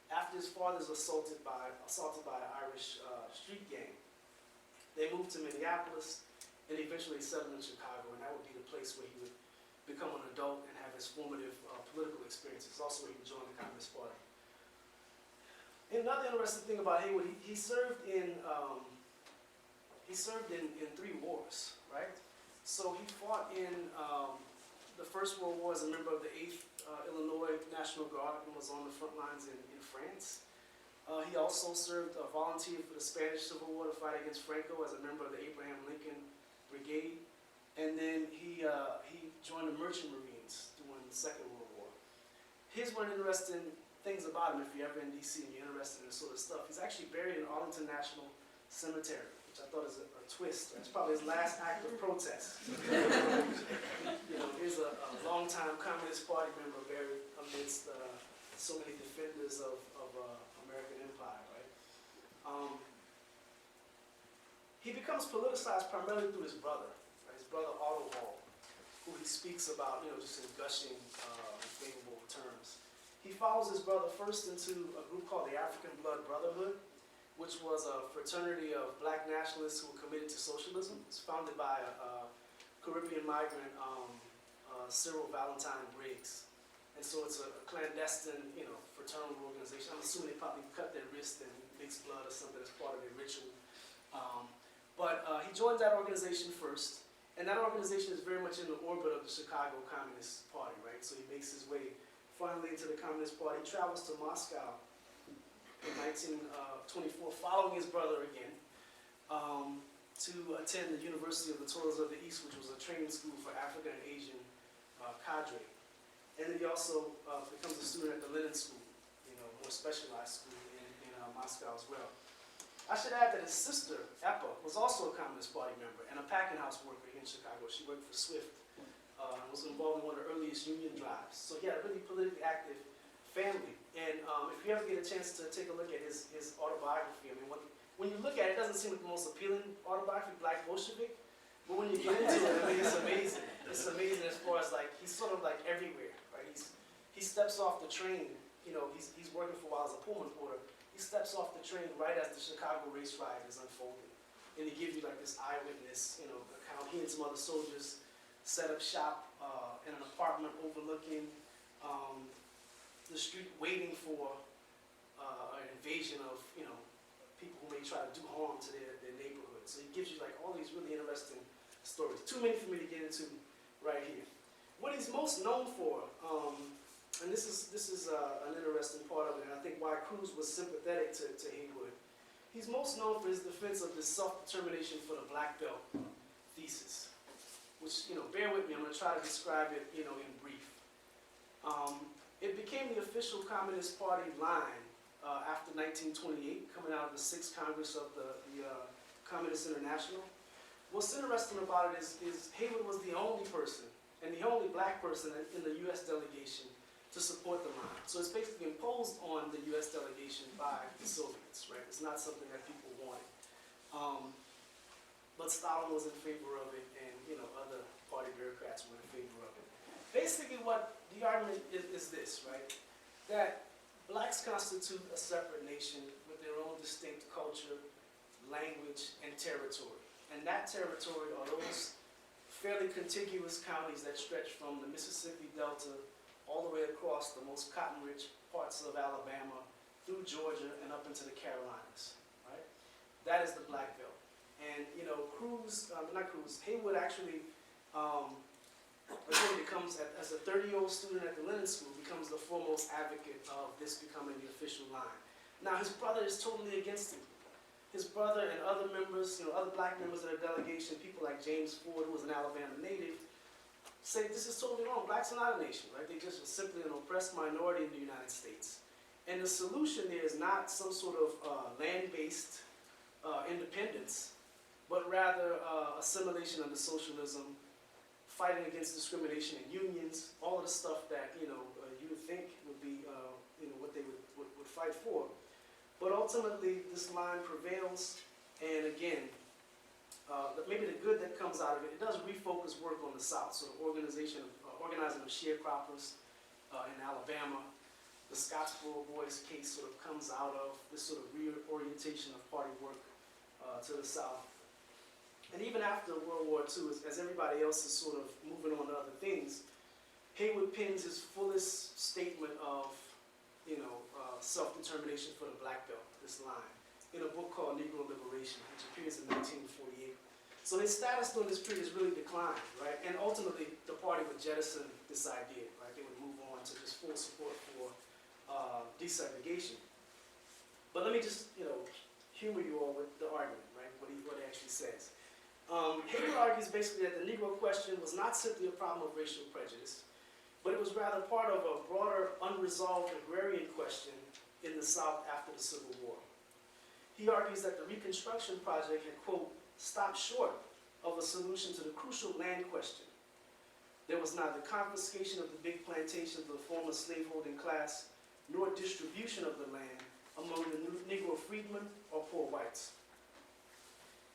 after his father is assaulted by an Irish street gang. They moved to Minneapolis and eventually settled in Chicago, and that would be the place where he would become an adult and have his formative political experiences. Also, he would join the Communist Party. Another interesting thing about Haywood, he served in 3 wars, right? So he fought in the First World War as a member of the 8th Illinois National Guard and was on the front lines in France. He also served volunteered for the Spanish Civil War to fight against Franco as a member of the Abraham Lincoln Brigade. And then he joined the Merchant Marines during the Second World War. Here's one interesting things about him if you're ever in DC and you're interested in this sort of stuff. He's actually buried in Arlington National Cemetery, which I thought is a twist. It's probably his last act of protest. You know, here's a longtime Communist Party member buried amidst so many defenders of American empire, right? He becomes politicized primarily through his brother. Brother Otto Hall, who he speaks about, you know, just in gushing, favorable terms. He follows his brother first into a group called the African Blood Brotherhood, which was a fraternity of black nationalists who were committed to socialism. It's founded by a Caribbean migrant, Cyril Valentine Briggs. And so it's a clandestine, you know, fraternal organization. I'm assuming they probably cut their wrist and mix blood or something as part of their ritual. But he joins that organization first. And that organization is very much in the orbit of the Chicago Communist Party, right? So he makes his way finally into the Communist Party, travels to Moscow in 1924, following his brother again, to attend the University of the Toils of the East, which was a training school for African and Asian cadre. And then he also becomes a student at the Lenin School, you know, more specialized school in Moscow as well. I should add that his sister, Eppa, was also a Communist Party member and a packing house worker here in Chicago. She worked for Swift and was involved in one of the earliest union drives. So he had a really politically active family. And if you ever get a chance to take a look at his autobiography, I mean, when you look at it, it doesn't seem like the most appealing autobiography, Black Bolshevik, but when you get into it, I mean, it's amazing. It's amazing as far as like, he's sort of like everywhere, right? He steps off the train, you know, he's working for a while as a Pullman porter. He steps off the train right as the Chicago race riot is unfolding. And he gives you like this eyewitness, you know, account. He and some other soldiers set up shop in an apartment overlooking the street, waiting for an invasion of, you know, people who may try to do harm to their neighborhood. So he gives you like all these really interesting stories. Too many for me to get into right here. What he's most known for, and this is an interesting part of it, and I think why Cruz was sympathetic to Haywood. He's most known for his defense of the self-determination for the black belt thesis, which, you know, bear with me, I'm going to try to describe it, you know, in brief. It became the official Communist Party line after 1928, coming out of the 6th Congress of the Communist International. What's interesting about it is Haywood was the only person, and the only black person in the U.S. delegation to support the line. So it's basically imposed on the U.S. delegation by the Soviets, right? It's not something that people wanted. But Stalin was in favor of it, and, you know, other party bureaucrats were in favor of it. Basically what the argument is this, right? That blacks constitute a separate nation with their own distinct culture, language, and territory. And that territory are those fairly contiguous counties that stretch from the Mississippi Delta all the way across the most cotton-rich parts of Alabama, through Georgia, and up into the Carolinas, right? That is the black belt. And, you know, Haywood actually, again, becomes, as a 30-year-old student at the Linen School, becomes the foremost advocate of this becoming the official line. Now, his brother is totally against him. His brother and other members, you know, other black members of the delegation, people like James Ford, who was an Alabama native, say this is totally wrong. Blacks are not a nation, right? They just are simply an oppressed minority in the United States. And the solution there is not some sort of land-based independence, but rather assimilation under socialism, fighting against discrimination in unions, all of the stuff that, you know, you would think would be, you know, what they would fight for. But ultimately, this line prevails, and again, maybe the good that comes out of it, it does refocus work on the South, so the organizing of sharecroppers in Alabama. The Scottsboro Boys case sort of comes out of this sort of reorientation of party work to the South. And even after World War II, as everybody else is sort of moving on to other things, Haywood pins his fullest statement of, you know, self-determination for the black belt, this line, in a book called Negro Liberation, which appears in 1948. So his status during this period has really declined, right? And ultimately, the party would jettison this idea, right? They would move on to just full support for desegregation. But let me just, you know, humor you all with the argument, right? What he actually says. Haywood argues basically that the Negro question was not simply a problem of racial prejudice, but it was rather part of a broader, unresolved agrarian question in the South after the Civil War. He argues that the Reconstruction Project had, quote, stopped short of a solution to the crucial land question. There was neither confiscation of the big plantations of the former slaveholding class, nor distribution of the land among the Negro freedmen or poor whites.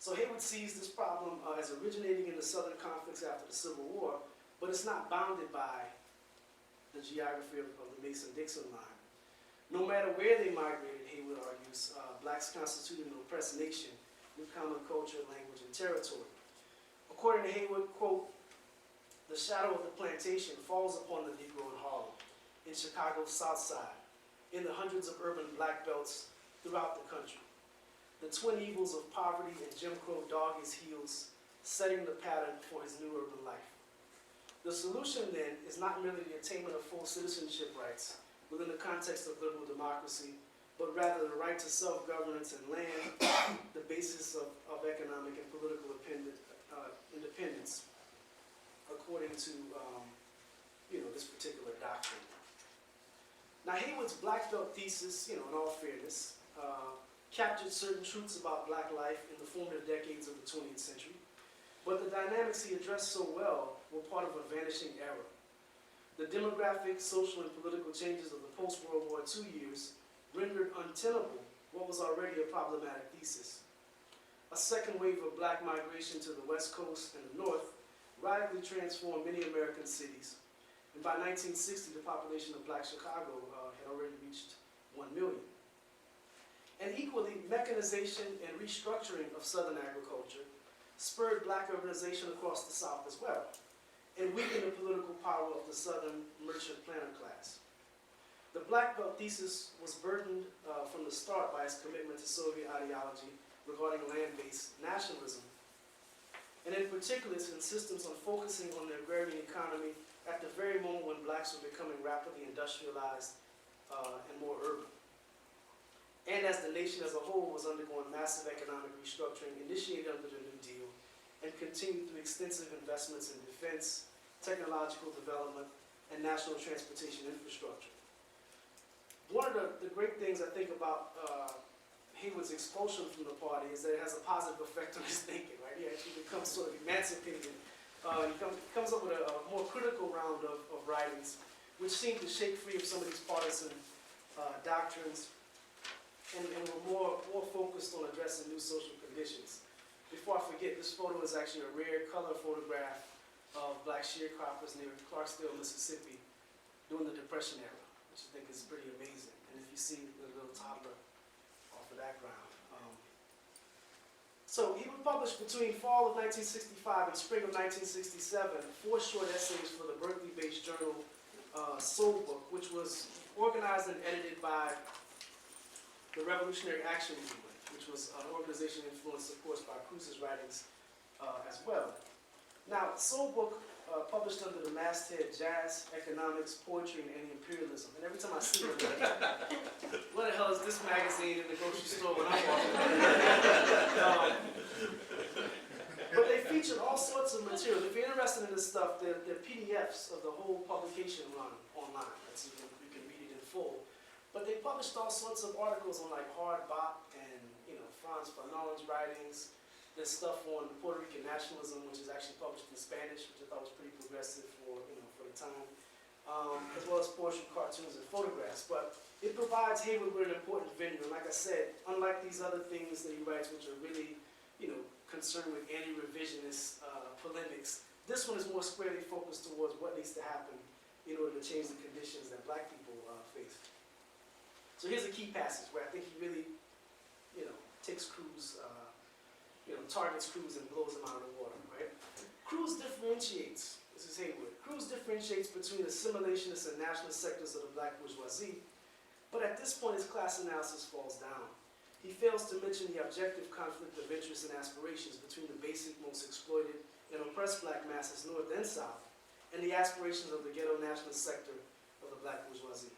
So Haywood sees this problem as originating in the Southern conflicts after the Civil War, but it's not bounded by the geography of the Mason-Dixon line. No matter where they migrated, Haywood argues, blacks constituted an oppressed nation with common culture, language, and territory. According to Haywood, quote, the shadow of the plantation falls upon the Negro in Harlem, in Chicago's South Side, in the hundreds of urban black belts throughout the country. The twin evils of poverty and Jim Crow dog his heels, setting the pattern for his new urban life. The solution, then, is not merely the attainment of full citizenship rights within the context of liberal democracy, but rather the right to self-governance and land, the basis of economic and political independence, according to you know, this particular doctrine. Now, Haywood's black belt thesis, you know, in all fairness, captured certain truths about black life in the formative decades of the 20th century. But the dynamics he addressed so well were part of a vanishing era. The demographic, social, and political changes of the post-World War II years rendered untenable what was already a problematic thesis. A second wave of black migration to the West Coast and the North radically transformed many American cities. And by 1960, the population of black Chicago had already reached 1 million. And equally, mechanization and restructuring of Southern agriculture spurred black urbanization across the South as well, and weakened the political power of the Southern merchant planter class. The Black Belt thesis was burdened from the start by its commitment to Soviet ideology regarding land-based nationalism, and in particular its insistence on focusing on the agrarian economy at the very moment when blacks were becoming rapidly industrialized and more urban. And as the nation as a whole was undergoing massive economic restructuring initiated under the New Deal and continued through extensive investments in defense, technological development, and national transportation infrastructure. One of the great things I think about Haywood's expulsion from the party is that it has a positive effect on his thinking, right? He actually becomes sort of emancipated. He comes up with a more critical round of writings, which seem to shake free of some of these partisan doctrines, and were more focused on addressing new social conditions. Before I forget, this photo is actually a rare color photograph of black sharecroppers near Clarksville, Mississippi during the Depression era, which I think is pretty amazing. And if you see the little toddler off of that ground. So he would publish between fall of 1965 and spring of 1967 4 short essays for the Berkeley-based journal Soulbook, which was organized and edited by the Revolutionary Action Movement, which was an organization influenced, of course, by Cruz's writings as well. Now, Soulbook published under the masthead Jazz, Economics, Poetry, and Anti-Imperialism. And every time I see it, I'm like, what the hell is this magazine in the grocery store when I'm walking? But they featured all sorts of material. If you're interested in this stuff, they're PDFs of the whole publication run online. So you can read it in full. But they published all sorts of articles on like hard bop and Franz Fanon's writings. There's stuff on Puerto Rican nationalism, which is actually published in Spanish, which I thought was pretty progressive for the time, as well as poetry, cartoons, and photographs. But it provides Haywood with an important venue. And like I said, unlike these other things that he writes, which are really concerned with anti-revisionist polemics, this one is more squarely focused towards what needs to happen in order to change the conditions that black people face. So here's a key passage where I think he really, takes Cruz, targets Cruz and blows him out of the water, right? Cruz differentiates, this is Haywood, Cruz differentiates between assimilationist and nationalist sectors of the black bourgeoisie, but at this point his class analysis falls down. He fails to mention the objective conflict of interests and aspirations between the basic, most exploited and oppressed black masses north and south, and the aspirations of the ghetto nationalist sector of the black bourgeoisie.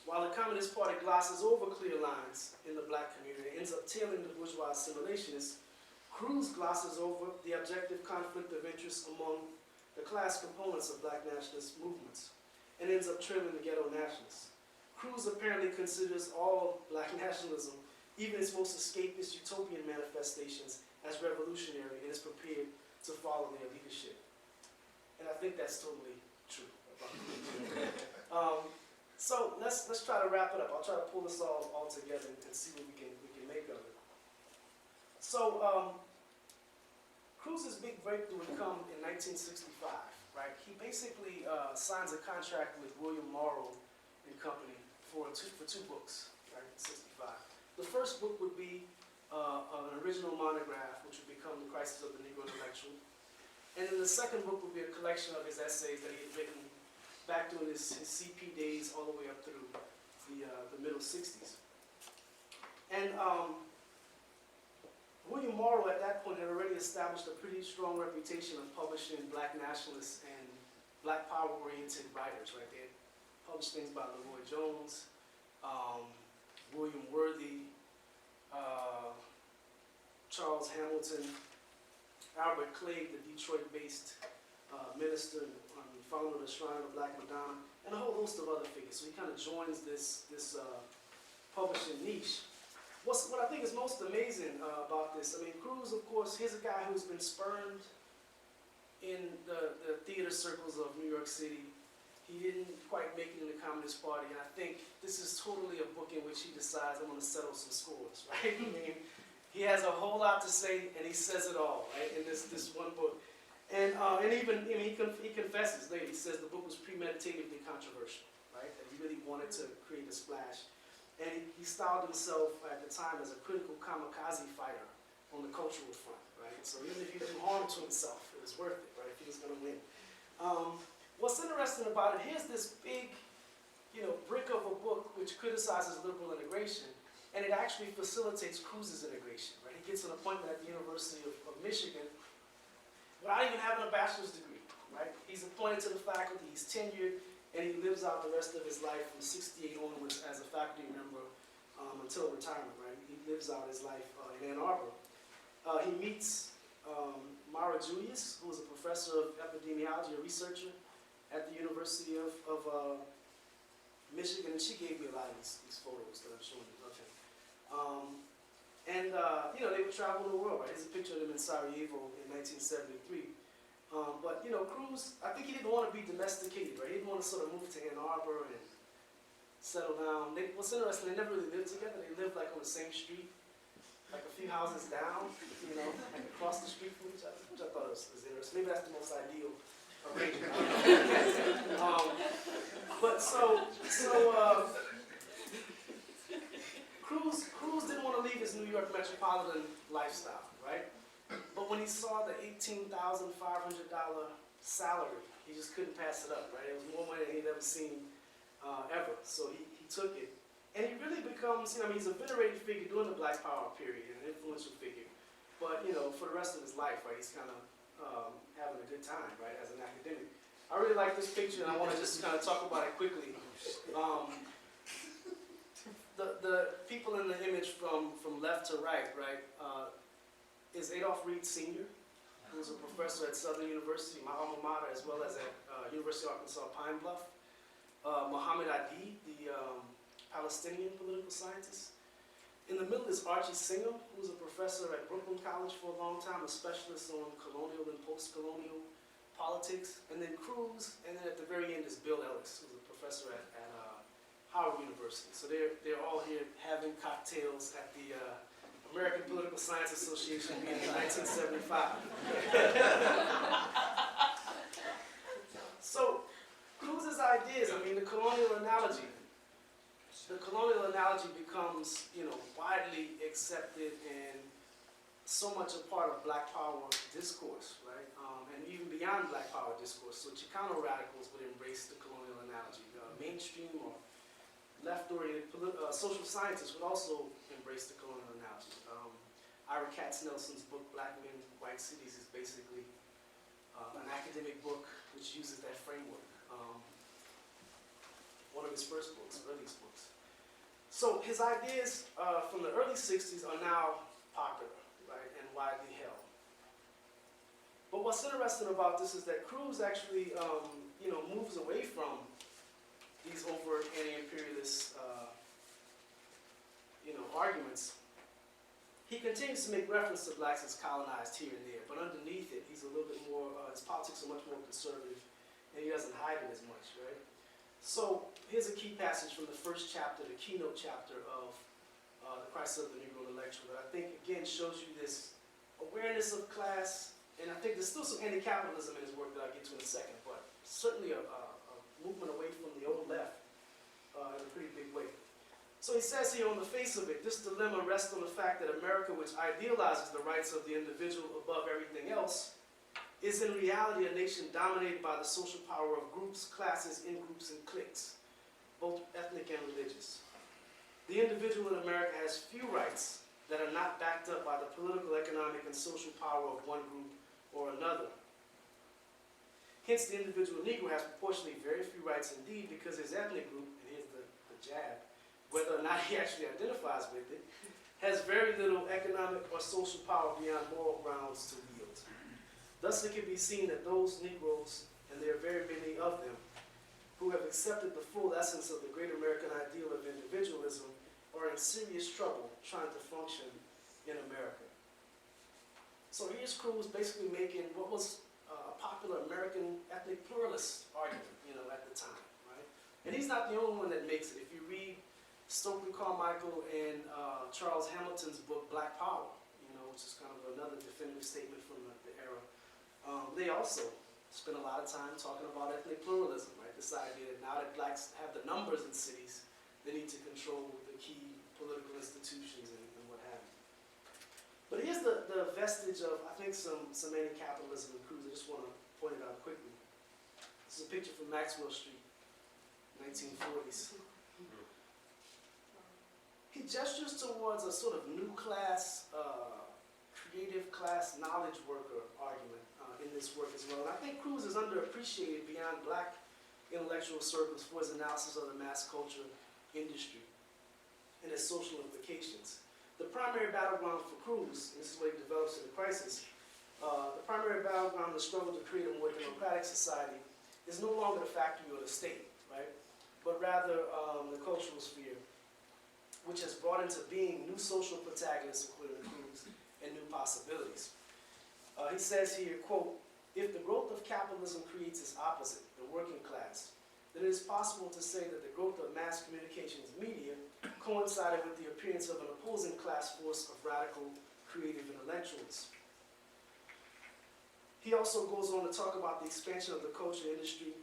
While the Communist Party glosses over clear lines in the black community and ends up tailing the bourgeois assimilationists, Cruz glosses over the objective conflict of interest among the class components of black nationalist movements and ends up trailing the ghetto nationalists. Cruz apparently considers all black nationalism, even its most escapist utopian manifestations, as revolutionary and is prepared to follow their leadership. And I think that's totally true about Cruz. So let's try to wrap it up. I'll try to pull this all together and see what we can make of it. So Cruz's big breakthrough would come in 1965, right? He basically signs a contract with William Morrow and Company for two books, right? In 65. The first book would be an original monograph, which would become The Crisis of the Negro Intellectual, and then the second book would be a collection of his essays that he had written back during his CP days all the way up through the middle 60s. And William Morrow at that point had already established a pretty strong reputation of publishing black nationalists and black power-oriented writers, right? They had published things by Leroy Jones, William Worthy, Charles Hamilton, Albert Clegg, the Detroit-based minister, founder of the Shrine of Black Madonna, and a whole host of other figures. So he kind of joins this publishing niche. What I think is most amazing about this, I mean, Cruz, of course, here's a guy who's been spurned in the theater circles of New York City He didn't quite make it in the Communist Party, and I think this is totally a book in which he decides I'm going to settle some scores, right? I mean, he has a whole lot to say, and he says it all, right, in this one book. And even, I mean, he confesses later, he says the book was premeditatively controversial, right, that he really wanted to create a splash. And he styled himself at the time as a critical kamikaze fighter on the cultural front, right? So even if he did harm to himself, it was worth it, right, if he was going to win. What's interesting about it, here's this big, brick of a book which criticizes liberal integration, and it actually facilitates Cruse's integration, right? He gets an appointment at the University of Michigan without even having a bachelor's degree, right? He's appointed to the faculty, he's tenured, and he lives out the rest of his life from '68 onwards as a faculty member until retirement, right? He lives out his life in Ann Arbor. He meets Mara Julius, who is a professor of epidemiology, a researcher at the University of Michigan, and she gave me a lot of these photos that I'm showing you of him. They would travel the world, right? Here's a picture of them in Sarajevo in 1973. But Cruz, I think he didn't want to be domesticated, right? He didn't want to sort of move to Ann Arbor and settle down. What's interesting, they never really lived together. They lived like on the same street, like a few houses down, like across the street from each other, which I thought was interesting. Maybe that's the most ideal arrangement. Cruz didn't want to leave his New York metropolitan lifestyle, right? But when he saw the $18,500 salary, he just couldn't pass it up, right? It was more money than he'd ever seen ever. So he took it. And he really becomes, he's a venerated figure during the Black Power period, an influential figure. But, for the rest of his life, right, he's kind of having a good time, right, as an academic. I really like this picture, and I want to just kind of talk about it quickly. The people in the image from left to right, is Adolph Reed Sr., who's a professor at Southern University, my alma mater, as well as at University of Arkansas Pine Bluff. Muhammad Adi, the Palestinian political scientist. In the middle is Archie Singham, who's a professor at Brooklyn College for a long time, a specialist on colonial and post-colonial politics. And then Cruz, and then at the very end is Bill Ellis, who's a professor at Howard University. So they're all here having cocktails at the American Political Science Association meeting in 1975. So Cruz's ideas, the colonial analogy. The colonial analogy becomes, widely accepted and so much a part of Black Power discourse, right? And even beyond Black Power discourse. So Chicano radicals would embrace the colonial analogy. Mainstream or left-oriented social scientists would also embrace the colonial analogy. Ira Katznelson's book, Black Men, White Cities, is basically an academic book which uses that framework. One of his first books, earliest books. So his ideas from the early '60s are now popular, right, and widely held. But what's interesting about this is that Cruz actually, moves away from these overt anti-imperialist, arguments. He continues to make reference to blacks as colonized here and there, but underneath it, he's a little bit more, his politics are much more conservative, and he doesn't hide it as much, right? So here's a key passage from the first chapter, the keynote chapter of The Crisis of the Negro Intellectual, that I think, again, shows you this awareness of class, and I think there's still some anti-capitalism in his work that I'll get to in a second, but certainly a movement away from the old left in a pretty big way. So he says here, on the face of it, this dilemma rests on the fact that America, which idealizes the rights of the individual above everything else, is in reality a nation dominated by the social power of groups, classes, in-groups, and cliques, both ethnic and religious. The individual in America has few rights that are not backed up by the political, economic, and social power of one group or another. Hence, the individual Negro has proportionally very few rights indeed, because his ethnic group, and here's the jab, whether or not he actually identifies with it, has very little economic or social power beyond moral grounds to wield. Thus, it can be seen that those Negroes, and there are very many of them, who have accepted the full essence of the great American ideal of individualism, are in serious trouble trying to function in America. So here's Cruz basically making what was a popular American ethnic pluralist argument, at the time. And he's not the only one that makes it. If you read Stokely Carmichael and Charles Hamilton's book, Black Power, which is kind of another definitive statement from the era, they also spend a lot of time talking about ethnic pluralism, right? This idea that now that blacks have the numbers in cities, they need to control the key political institutions and what have you. But here's the vestige of, I think, some anti-capitalism in Cruz. I just want to point it out quickly. This is a picture from Maxwell Street, 1940s. He gestures towards a sort of new class, creative class knowledge worker argument in this work as well. And I think Cruz is underappreciated beyond black intellectual circles for his analysis of the mass culture industry and its social implications. The primary battleground for Cruz, and this is what he develops in the Crisis, the primary battleground, the struggle to create a more democratic society, is no longer the factory or the state, right? But rather the cultural sphere, which has brought into being new social protagonists, according to Cruz, and new possibilities. He says here, quote, "If the growth of capitalism creates its opposite, the working class, then it is possible to say that the growth of mass communications media coincided with the appearance of an opposing class force of radical, creative intellectuals." He also goes on to talk about the expansion of the culture industry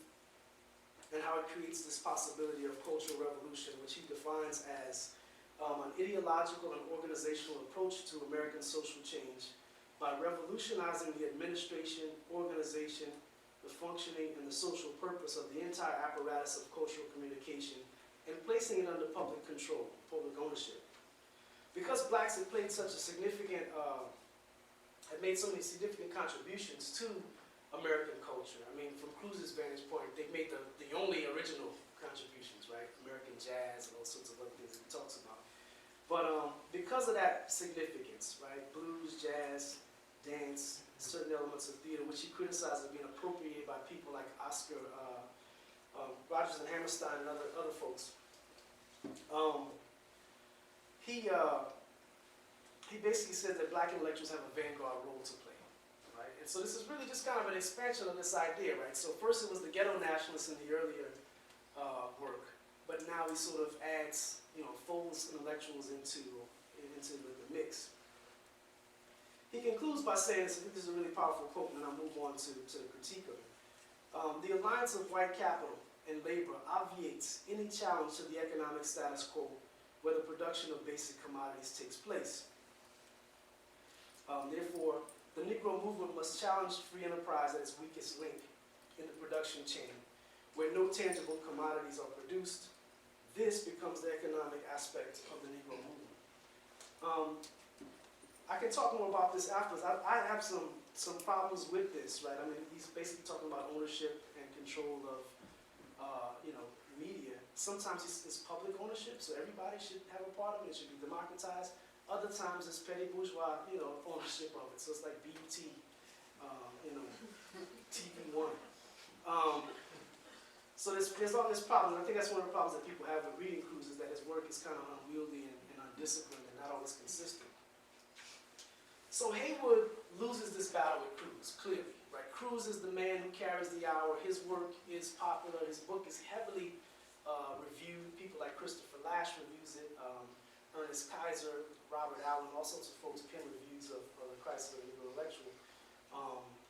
and how it creates this possibility of cultural revolution, which he defines as an ideological and organizational approach to American social change by revolutionizing the administration, organization, the functioning, and the social purpose of the entire apparatus of cultural communication and placing it under public control, public ownership. Because blacks had played such a significant, had made so many significant contributions to American culture. I mean, from Cruz's vantage point, they've made the only original contributions, right? American jazz and all sorts of other things that he talks about. But because of that significance, right, blues, jazz, dance, certain elements of theater, which he criticized as being appropriated by people like Oscar Rogers and Hammerstein and other folks, he basically said that black intellectuals have a vanguard role to play, right? And so this is really just kind of an expansion of this idea, right? So first it was the ghetto nationalists in the earlier work, but now he sort of adds, folds intellectuals into the mix. He concludes by saying, I think this is a really powerful quote, and then I'll move on to the critique of it. The alliance of white capital and labor obviates any challenge to the economic status quo where the production of basic commodities takes place. Therefore, the Negro movement must challenge free enterprise at its weakest link in the production chain, where no tangible commodities are produced. This becomes the economic aspect of the Negro movement. I can talk more about this afterwards. I have some problems with this, right? I mean, he's basically talking about ownership and control of, media. Sometimes it's public ownership, so everybody should have a part of it. It should be democratized. Other times it's petty bourgeois, ownership of it. So it's like BET, TV1. So there's all this problem. I think that's one of the problems that people have with reading Cruz, is that his work is kind of unwieldy and undisciplined and not always consistent. So Haywood loses this battle with Cruz, clearly, right? Cruz is the man who carries the hour. His work is popular. His book is heavily reviewed. People like Christopher Lash reviews it. Ernest Kaiser, Robert Allen, all sorts of folks pen reviews of the Crisis of the Negro Intellectual.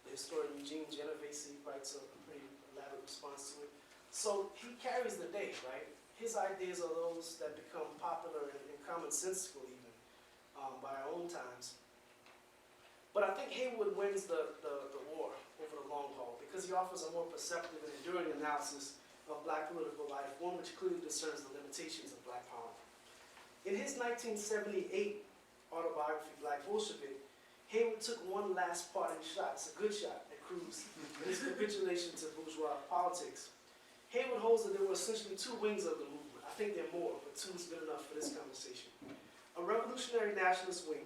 The historian Eugene Genovese writes a pretty elaborate response to it. So he carries the day, right? His ideas are those that become popular and commonsensical even by our own times. But I think Haywood wins the war over the long haul because he offers a more perceptive and enduring analysis of black political life, one which clearly discerns the limitations of black power. In his 1978 autobiography, Black Bolshevik, Haywood took one last parting shot, it's a good shot, at Cruz, in his capitulation to bourgeois politics. Haywood holds that there were essentially two wings of the movement. I think there are more, but two is good enough for this conversation. A revolutionary nationalist wing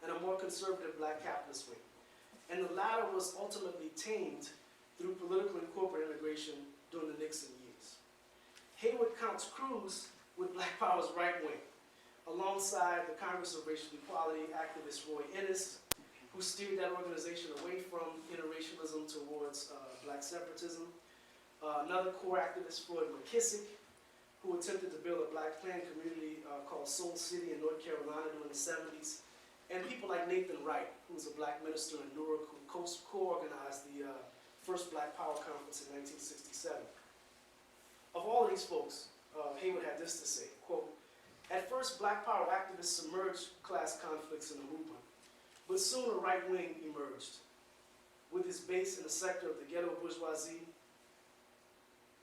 and a more conservative black capitalist wing. And the latter was ultimately tamed through political and corporate integration during the Nixon years. Haywood counts Cruz with Black Power's right wing, alongside the Congress of Racial Equality activist Roy Ennis, who steered that organization away from interracialism towards black separatism. Another core activist, Floyd McKissick, who attempted to build a black planned community called Soul City in North Carolina during the 70s. And people like Nathan Wright, who was a black minister in Newark, who co-organized the first Black Power Conference in 1967. Of all of these folks, Haywood had this to say, quote, "At first, Black Power activists submerged class conflicts in the movement, but soon a right wing emerged, with its base in the sector of the ghetto bourgeoisie,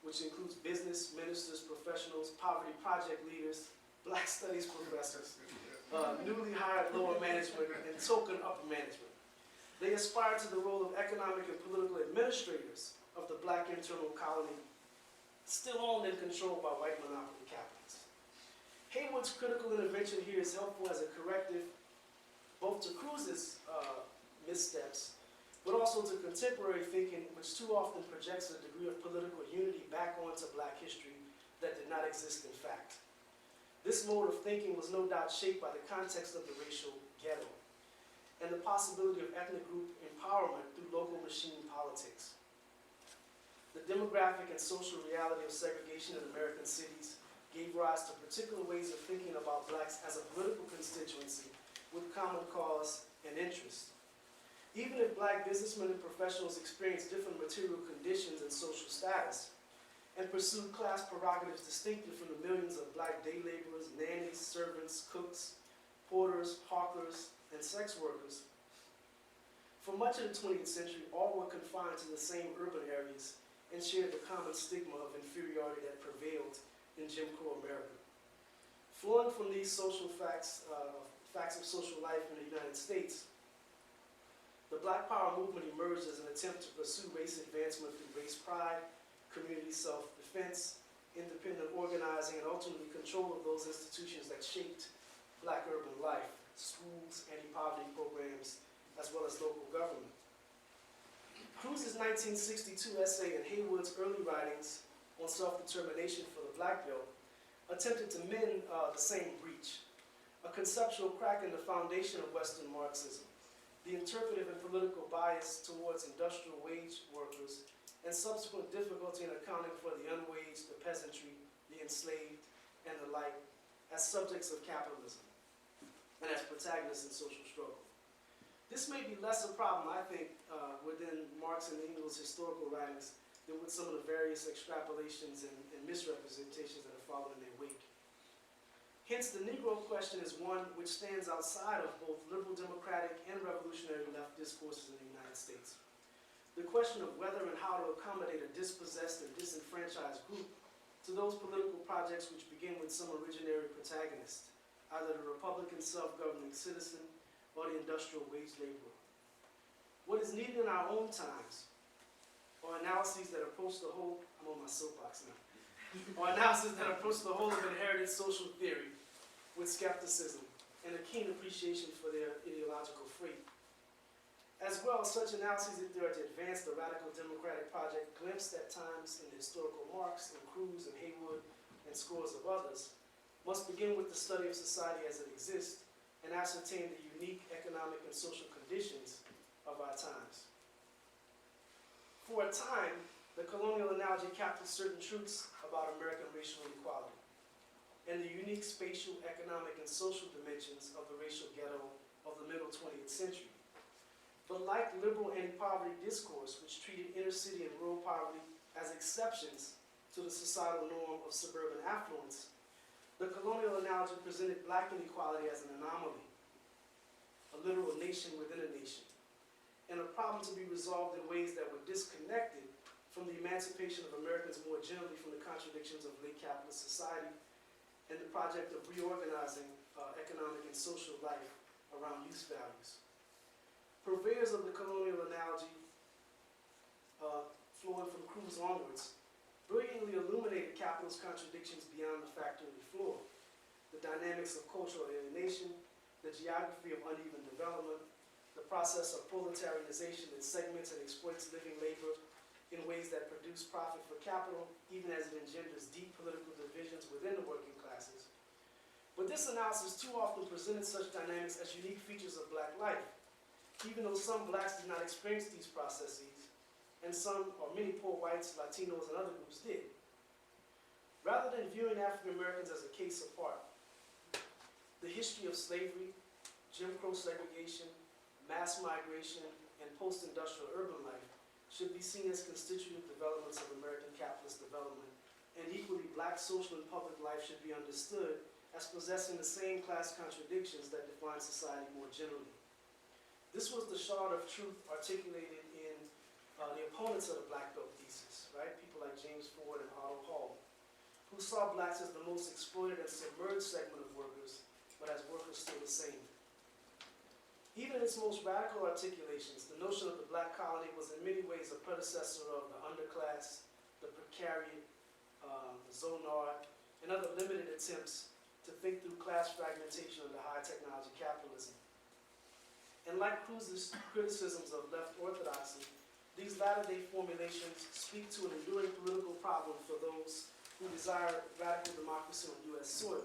which includes business, ministers, professionals, poverty project leaders, black studies professors, newly hired lower management, and token upper management. They aspired to the role of economic and political administrators of the black internal colony, still owned and controlled by white monopoly capitalists." Haywood's critical intervention here is helpful as a corrective both to Cruz's missteps, but also to contemporary thinking, which too often projects a degree of political unity back onto black history that did not exist in fact. This mode of thinking was no doubt shaped by the context of the racial ghetto and the possibility of ethnic group empowerment through local machine politics. The demographic and social reality of segregation in American cities gave rise to particular ways of thinking about blacks as a political constituency with common cause and interest. Even if black businessmen and professionals experienced different material conditions and social status and pursued class prerogatives distinctive from the millions of black day laborers, nannies, servants, cooks, porters, hawkers, and sex workers, for much of the 20th century, all were confined to the same urban areas and shared the common stigma of inferiority that prevailed in Jim Crow America. Flowing from these social facts of social life in the United States, the Black Power movement emerged as an attempt to pursue race advancement through race pride, community self-defense, independent organizing, and ultimately control of those institutions that shaped black urban life, schools, anti-poverty programs, as well as local government. Cruze's 1962 essay and Haywood's early writings on self-determination for the Black Belt attempted to mend the same breach, a conceptual crack in the foundation of Western Marxism, the interpretive and political bias towards industrial wage workers, and subsequent difficulty in accounting for the unwaged, the peasantry, the enslaved, and the like, as subjects of capitalism and as protagonists in social struggle. This may be less a problem, I think, within Marx and Engels' historical writings than with some of the various extrapolations and misrepresentations that have followed in their wake. Hence, the Negro question is one which stands outside of both liberal democratic and revolutionary left discourses in the United States. The question of whether and how to accommodate a dispossessed and disenfranchised group to those political projects which begin with some originary protagonist, either the Republican self-governing citizen or the industrial wage laborer. What is needed in our own times are analyses that approach the whole, I'm on my soapbox now, or analysis that approach the whole of inherited social theory with skepticism and a keen appreciation for their ideological freight. As well, such analyses, if they are to advance the radical democratic project glimpsed at times in the historical Marx and Cruz and Haywood and scores of others, must begin with the study of society as it exists and ascertain the unique economic and social conditions of our times. For a time, the colonial analogy captured certain truths about American racial inequality and the unique spatial, economic, and social dimensions of the racial ghetto of the middle 20th century. But like liberal anti-poverty discourse, which treated inner city and rural poverty as exceptions to the societal norm of suburban affluence, the colonial analogy presented black inequality as an anomaly, a literal nation within a nation, and a problem to be resolved in ways that were disconnected from the emancipation of Americans more generally from the contradictions of late capitalist society and the project of reorganizing economic and social life around use values. Purveyors of the colonial analogy, flowing from Cruz onwards, brilliantly illuminated capitalist contradictions beyond the factory floor, the dynamics of cultural alienation, the geography of uneven development, the process of proletarianization that segments and exploits living labor in ways that produce profit for capital, even as it engenders deep political divisions within the working classes. But this analysis too often presented such dynamics as unique features of black life, even though some blacks did not experience these processes, and some or many poor whites, Latinos, and other groups did. Rather than viewing African Americans as a case apart, the history of slavery, Jim Crow segregation, mass migration, and post-industrial urban life should be seen as constitutive developments of American capitalist development, and equally, black social and public life should be understood as possessing the same class contradictions that define society more generally. This was the shard of truth articulated in the opponents of the Black Belt thesis, right? People like James Ford and Otto Hall, who saw blacks as the most exploited and submerged segment of workers, but as workers still the same. Even in its most radical articulations, the notion of the black colony was in many ways a predecessor of the underclass, the precariat, the zonard, and other limited attempts to think through class fragmentation under high technology capitalism. And like Cruz's criticisms of left orthodoxy, these latter-day formulations speak to an enduring political problem for those who desire radical democracy on U.S. soil,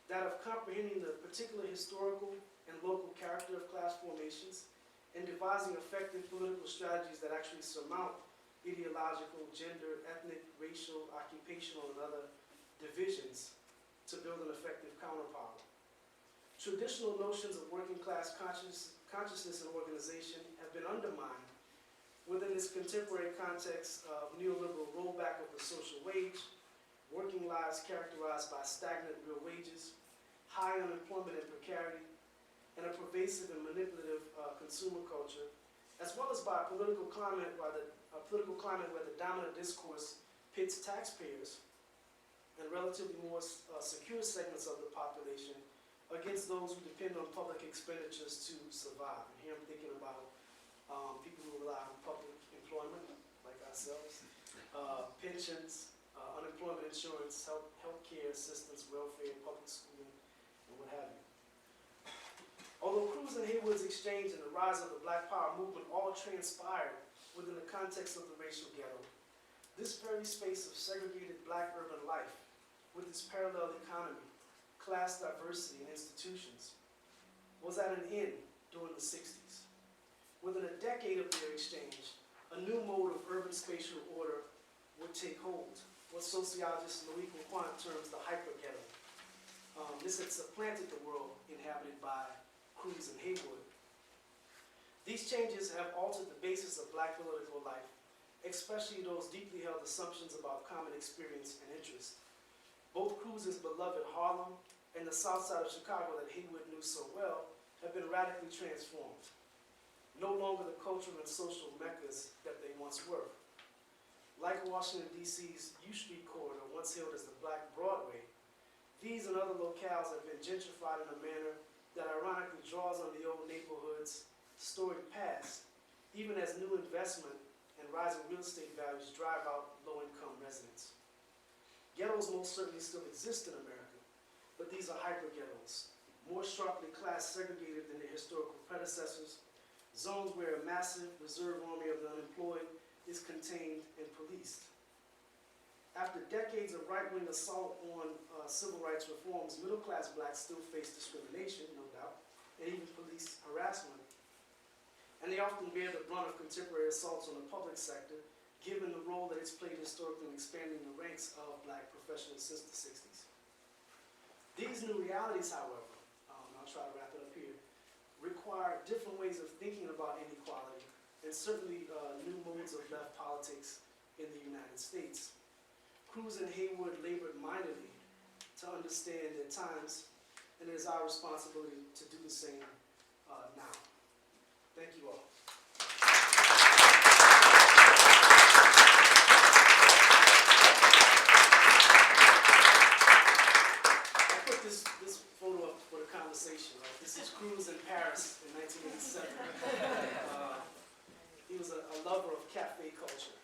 that of comprehending the particular historical and local character of class formations and devising effective political strategies that actually surmount ideological, gender, ethnic, racial, occupational, and other divisions to build an effective counterpower. Traditional notions of working class consciousness and organization have been undermined within this contemporary context of neoliberal rollback of the social wage, working lives characterized by stagnant real wages, high unemployment and precarity, and a pervasive and manipulative consumer culture, as well as by a political climate where the dominant discourse pits taxpayers and relatively more secure segments of the population against those who depend on public expenditures to survive. And here I'm thinking about people who rely on public employment, like ourselves, pensions, unemployment insurance, health care assistance, welfare, public schooling, and what have you. Although Cruz and Haywood's exchange and the rise of the Black Power movement all transpired within the context of the racial ghetto, this very space of segregated black urban life, with its parallel economy, class diversity, and institutions, was at an end during the 60s. Within a decade of their exchange, a new mode of urban spatial order would take hold, what sociologist Louis Quant terms the hyper-ghetto. This had supplanted the world inhabited by Cruz and Haywood. These changes have altered the basis of black political life, especially those deeply held assumptions about common experience and interest. Both Cruz's beloved Harlem and the south side of Chicago that Haywood knew so well have been radically transformed. No longer the cultural and social meccas that they once were. Like Washington, D.C.'s U Street corridor, once hailed as the Black Broadway, these and other locales have been gentrified in a manner that ironically draws on the old neighborhood's storied past, even as new investment and rising real estate values drive out low-income residents. Ghettos most certainly still exist in America, but these are hyper-ghettos, more sharply class segregated than their historical predecessors, zones where a massive reserve army of the unemployed is contained and policed. After decades of right-wing assault on civil rights reforms, middle-class blacks still face discrimination, no doubt, and even police harassment. And they often bear the brunt of contemporary assaults on the public sector, given the role that it's played historically in expanding the ranks of black professionals since the 60s. These new realities, however, I'll try to wrap it up here, require different ways of thinking about inequality, and certainly new modes of left politics in the United States. Cruz and Haywood labored mightily to understand their times, and it is our responsibility to do the same now. Thank you all. I put this photo up for the conversation. Right? This is Cruz in Paris in 1987. He was a lover of cafe culture.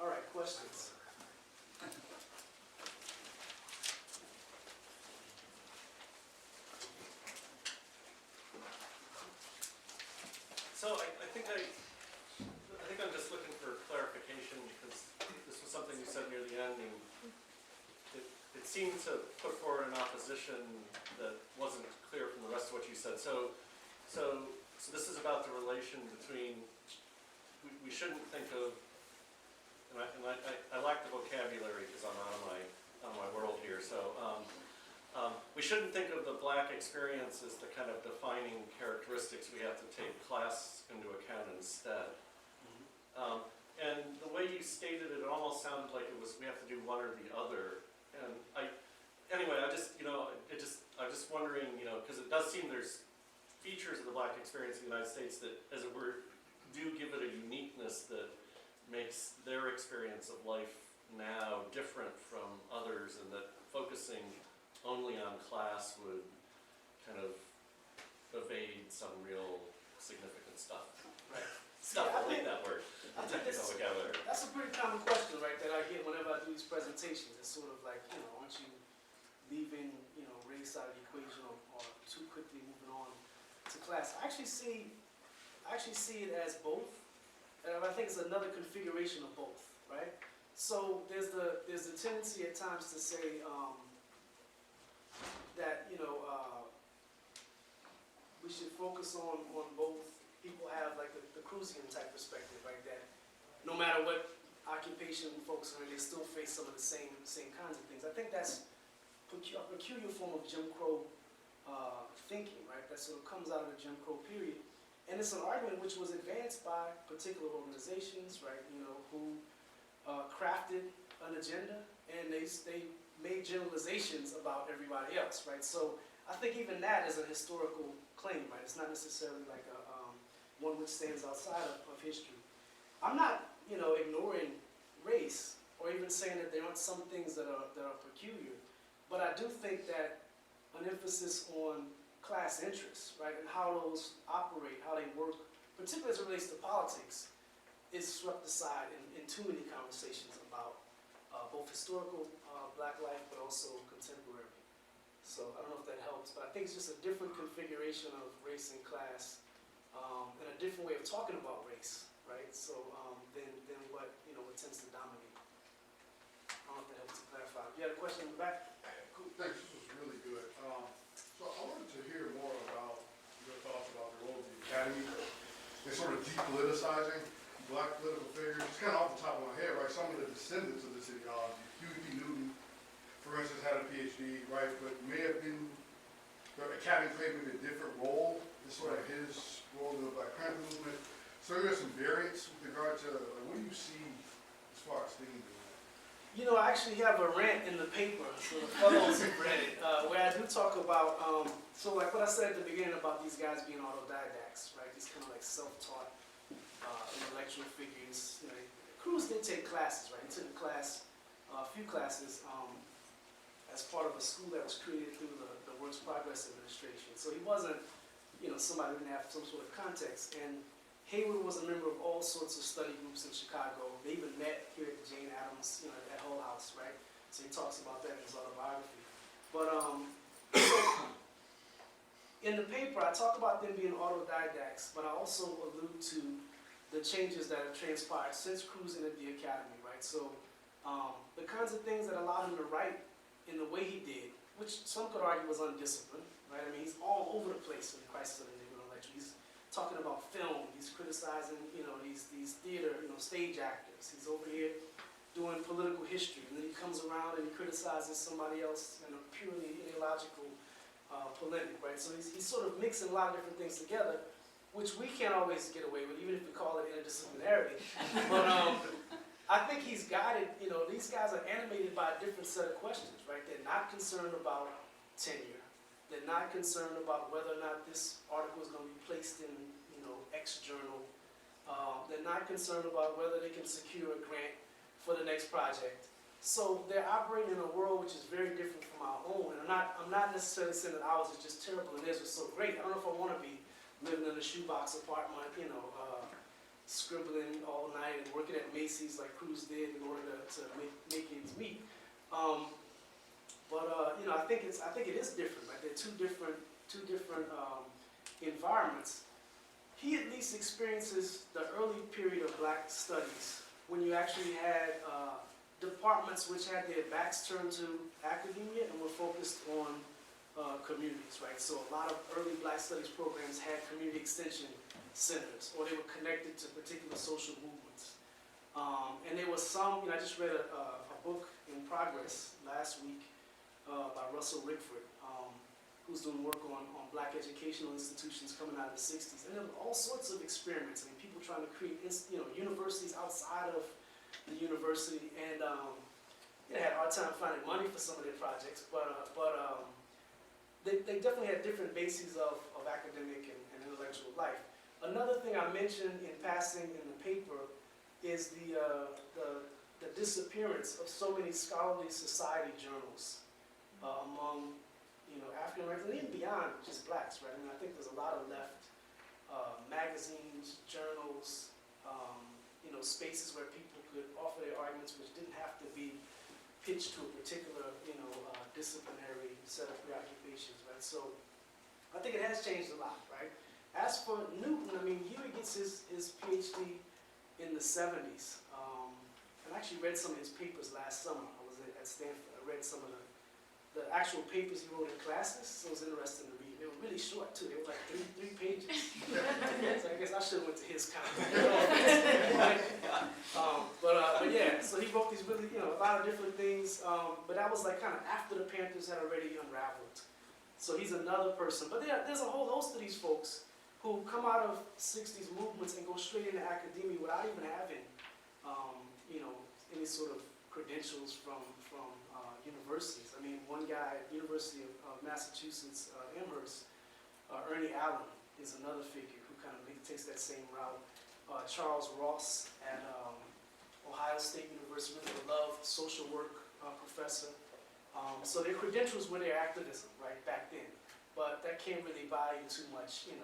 All right, questions? So I think I'm just looking for clarification because this was something you said near the end, and it seemed to put forward an opposition that wasn't clear from the rest of what you said. So So this is about the relation between, we shouldn't think of, and I lack the vocabulary because I'm out of my world here, so we shouldn't think of the black experience as the kind of defining characteristics. We have to take class into account instead. And the way you stated it, it almost sounded like it was, we have to do one or the other. And anyway, I'm just wondering, because it does seem there's features of the black experience in the United States that, as it were, do give it a uniqueness that makes their experience of life now different from others, and that focusing only on class would kind of evade some real significant stuff. Right. Stuff, Yeah, I like that word. I think Technical vocabulary. that's a pretty common question, right, that I get whenever I do these presentations. It's sort of like, aren't you leaving, race out of the equation or too quickly moving on to class? I actually see it as both, and I think it's another configuration of both, right? So there's the tendency at times to say that we should focus on both. People have like the Crusian type perspective, right? That no matter what occupation folks are in, they still face some of the same kinds of things. I think that's a peculiar form of Jim Crow thinking, right? That sort of comes out of the Jim Crow period. And it's an argument which was advanced by particular organizations, right, who crafted an agenda, and they made generalizations about everybody else, right? So I think even that is a historical claim, right? It's not necessarily like one which stands outside of history. I'm not, ignoring race or even saying that there aren't some things that are peculiar, but I do think that an emphasis on class interests, right, and how those operate, how they work, particularly as it relates to politics, is swept aside in too many conversations about both historical black life, but also contemporary. So I don't know if that helps, but I think it's just a different configuration of race and class, and a different way of talking about race, right? So than what what tends to dominate. I don't know if that helps to clarify. You had a question in the back? Cool, thanks, this was really good. So I wanted to hear more about your thoughts about the role of the academy in sort of depoliticizing black political figures. Just kind of off the top of my head, right, some of the descendants of this ideology, Huey P. Newton, for instance, had a PhD, right, but may have been, the academy played maybe a different role in sort of his role in the Black Panther movement. So there's some variance with regard to, like, what do you see as far as thinking? I actually have a rant in the paper, so the fellows have read it, where I do talk about, so like what I said at the beginning about these guys being autodidacts, right? These kind of like self-taught intellectual figures. Cruz did take classes, right? He took a few classes as part of a school that was created through the Works Progress Administration. So he wasn't, somebody who didn't have some sort of context. And Haywood was a member of all sorts of study groups in Chicago. They even met here at the Jane Addams, at Hull House, right? So he talks about that in his autobiography. But in the paper, I talk about them being autodidacts, but I also allude to the changes that have transpired since Cruz entered the academy, right? So the kinds of things that allowed him to write in the way he did, which some could argue was undisciplined, right? I mean, he's all over the place in the Crisis of the Negro lecture. He's talking about film. He's criticizing, these theater, stage actors. He's over here doing political history, and then he comes around and he criticizes somebody else in a purely ideological polemic, right? So he's sort of mixing a lot of different things together, which we can't always get away with, even if we call it interdisciplinarity. But I think he's guided, these guys are animated by a different set of questions, right? They're not concerned about tenure. They're not concerned about whether or not this article is going to be placed in, X journal. They're not concerned about whether they can secure a grant for the next project. So they're operating in a world which is very different from our own. And I'm not necessarily saying that ours is just terrible and theirs was so great. I don't know if I want to be living in a shoebox apartment, scribbling all night and working at Macy's like Cruz did in order to make ends meet. I think it is different. Right? They're two different environments. He at least experiences the early period of black studies when you actually had departments which had their backs turned to academia and were focused on communities, right? So a lot of early Black studies programs had community extension centers, or they were connected to particular social movements. And there was some, I just read a book in progress last week by Russell Rickford, who's doing work on Black educational institutions coming out of the 60s. And there were all sorts of experiments. I mean, people trying to create, universities outside of the university, and they had a hard time finding money for some of their projects, but they definitely had different bases of academic and intellectual life. Another thing I mentioned in passing in the paper is the disappearance of so many scholarly society journals among African-Americans, and even beyond just Blacks, right? I mean, I think there's a lot of left magazines, journals, spaces where people could offer their arguments, which didn't have to be pitched to a particular, disciplinary set of preoccupations, right? So I think it has changed a lot, right? As for Newton, I mean, Huey gets his PhD in the 70s. And I actually read some of his papers last summer. I was at Stanford. I read some of the actual papers he wrote in classes, so it was interesting to read. They were really short, too. They were like three pages. So I guess I should have went to his conference. But yeah, so he wrote these really, a lot of different things. But that was like kind of after the Panthers had already unraveled. So he's another person. But there's a whole host of these folks who come out of 60s movements and go straight into academia without even having, any sort of credentials from universities. I mean, one guy at University of Massachusetts, Amherst, Ernie Allen is another figure who kind of takes that same route. Charles Ross at Ohio State University, really beloved social work professor. So their credentials were their activism, right, back then. But that can't really buy you too much, in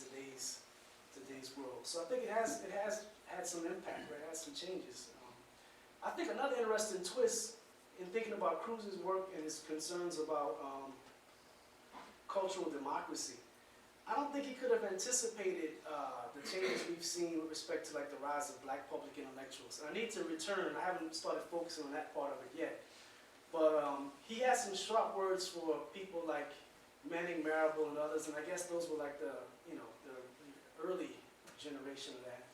today's world. So I think it has had some impact, right? It has some changes. I think another interesting twist in thinking about Cruz's work and his concerns about cultural democracy, I don't think he could have anticipated the changes we've seen with respect to like the rise of Black public intellectuals. And I need to return, I haven't started focusing on that part of it yet, but he has some sharp words for people like Manning Marable and others, and I guess those were like the early generation of that.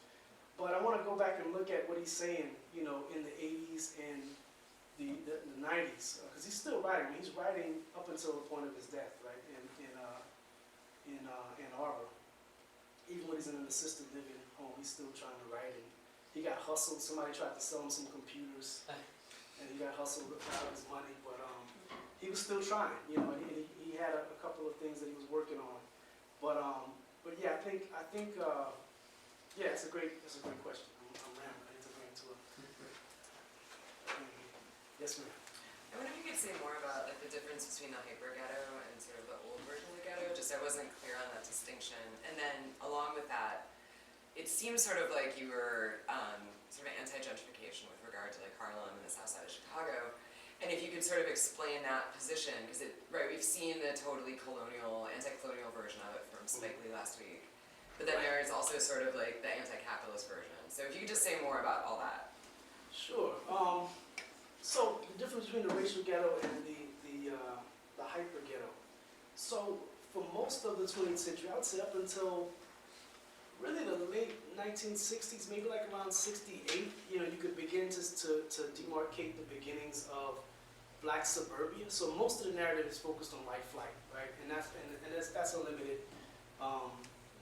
But I want to go back and look at what he's saying, in the 80s and the 90s, because he's still writing. He's writing up until the point of his death, right, in Ann Arbor. Even when he's in an assisted living home, he's still trying to write. And he got hustled. Somebody tried to sell him some computers, and he got hustled out of his money. But he was still trying, and he had a couple of things that he was working on. But yeah, I think yeah, it's a great question. I'm rambling. I need to bring it to a. Yes, ma'am. I wonder if you could say more about like the difference between the hyper-ghetto and sort of the old version of the ghetto. Just I wasn't clear on that distinction. And then along with that, it seems sort of like you were sort of anti-gentrification with regard to like Harlem and the south side of Chicago. And if you could sort of explain that position, because we've seen the totally colonial, anti-colonial version of it from Spike Lee last week. But then there is also sort of like the anti-capitalist version. So if you could just say more about all that. Sure. So the difference between the racial ghetto and the hyper ghetto. So for most of the 20th century, I would say up until really the late 1960s, maybe like around 68, you could begin to demarcate the beginnings of Black suburbia. So most of the narrative is focused on white flight, right? And that's a limited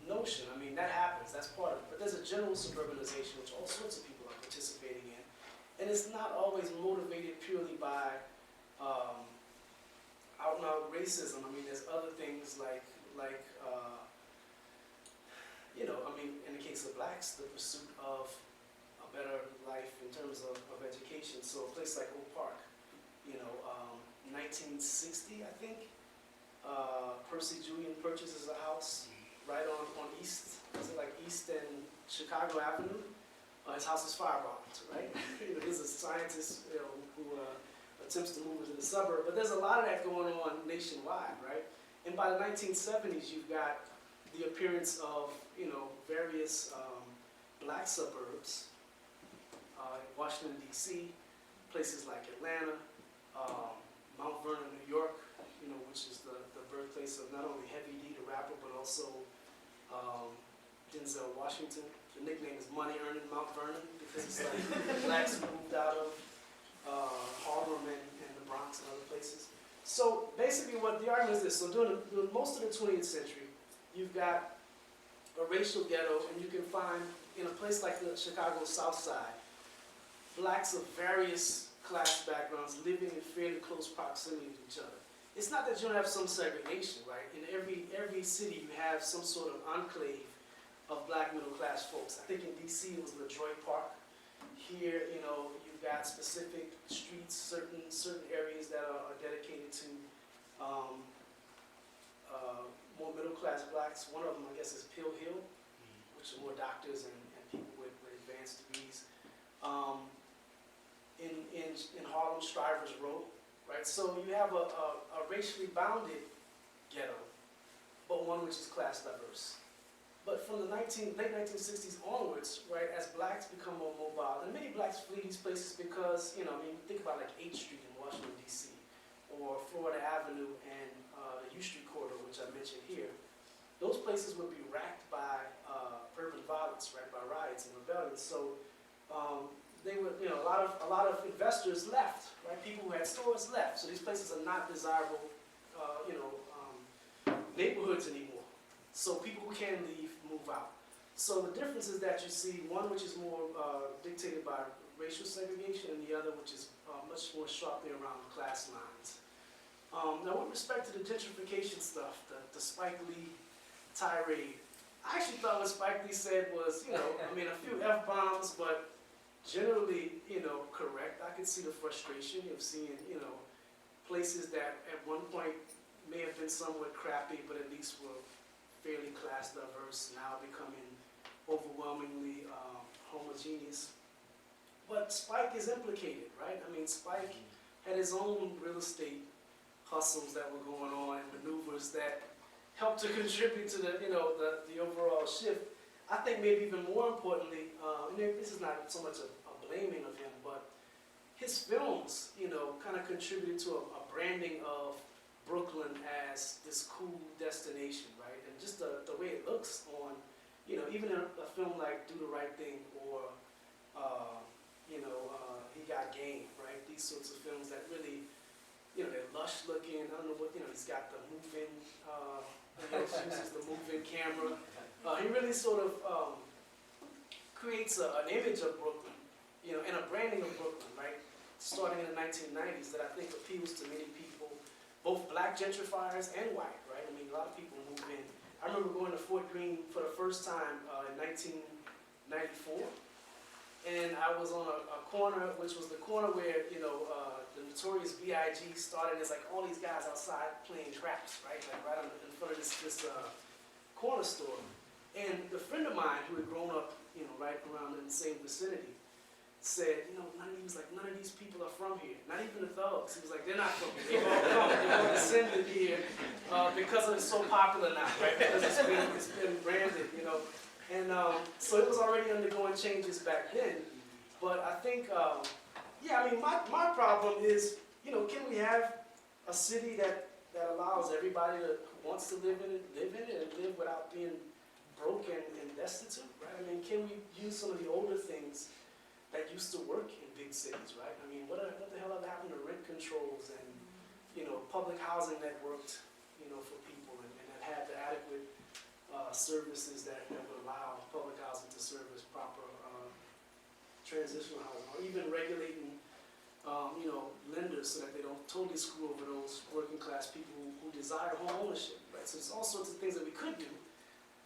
notion. I mean, that happens. That's part of it. But there's a general suburbanization, which all sorts of people are participating in. And it's not always motivated purely by out-and-out racism. I mean, there's other things like in the case of Blacks, the pursuit of a better life in terms of education. So a place like Oak Park, 1960, I think, Percy Julian purchases a house right on East and Chicago Avenue. His house is firebombed, right? He's a scientist, who attempts to move into the suburb. But there's a lot of that going on nationwide, right? And by the 1970s, you've got the appearance of, various Black suburbs, Washington, D.C., places like Atlanta, Mount Vernon, New York, which is the birth birthplace of not only Heavy D, the rapper, but also Denzel Washington. The nickname is Money Earning Mount Vernon because it's like blacks who moved out of Harlem and the Bronx and other places. So basically what the argument is this, so during most of the 20th century, you've got a racial ghetto, and you can find in a place like the Chicago South Side, blacks of various class backgrounds living in fairly close proximity to each other. It's not that you don't have some segregation, right? In every city you have some sort of enclave of black middle class folks. I think in DC it was LaDroit Park. Here, you know, you've got specific streets, certain areas that are dedicated to more middle class blacks. One of them, I guess, is Pill Hill, which are more doctors and people with advanced degrees. In Harlem, Strivers Row, right? So you have a racially bounded ghetto, but one which is class diverse. But from the late 1960s onwards, right, as blacks become more mobile, and many blacks flee these places because, you know, I mean, think about like 8th Street in Washington, D.C., or Florida Avenue and the U Street corridor, which I mentioned here. Those places would be racked by urban violence, right, by riots and rebellions. So they would, you know, a lot of investors left, right? People who had stores left. So these places are not desirable, neighborhoods anymore. So people who can leave move out. So the difference is that you see one which is more dictated by racial segregation, and the other which is much more sharply around class lines. Now, with respect to the gentrification stuff, the Spike Lee tirade, I actually thought what Spike Lee said was, you know, I mean, a few F-bombs, but generally, you know, correct. I could see the frustration of seeing, you know, places that at one point may have been somewhat crappy, but at least were fairly class diverse, now becoming overwhelmingly homogeneous. But Spike is implicated, right? I mean, Spike had his own real estate hustles that were going on and maneuvers that helped to contribute to the, you know, the overall shift. I think maybe even more importantly, and this is not so much a blaming of him, but his films, you know, kind of contributed to a branding of Brooklyn as this cool destination, right? And just the way it looks on, you know, even in a film like Do the Right Thing or, He Got Game, right? These sorts of films that really, you know, they're lush looking. I don't know what, you know, he's got the move-in, uses the move-in camera. He really sort of creates an image of Brooklyn, you know, and a branding of Brooklyn, right? Starting in the 1990s that I think appeals to many people, both black gentrifiers and white, right? I mean, a lot of people move in. I remember going to Fort Greene for the first time in 1994, and I was on a corner, which was the corner where, you know, the notorious B.I.G. started. There's like all these guys outside playing craps, right? Like right in front of this corner store. And the friend of mine who had grown up, you know, right around in the same vicinity, said, you know, none of these people are from here. Not even the thugs. He was like, they're not from here. They've all come. They've all descended here because it's so popular now, right? Because it's been branded, you know. And so it was already undergoing changes back then. But I think, yeah, I mean, my problem is, you know, can we have a city that allows everybody who wants to live in it and live without being broke and destitute, right? I mean, can we use some of the older things that used to work in big cities, right? I mean, what the hell happened to rent controls and, you know, public housing that worked, you know, for people and that had the adequate services that would allow public housing to serve as proper transitional housing, or even regulating, you know, lenders so that they don't totally screw over those working class people who desire home ownership, right? So there's all sorts of things that we could do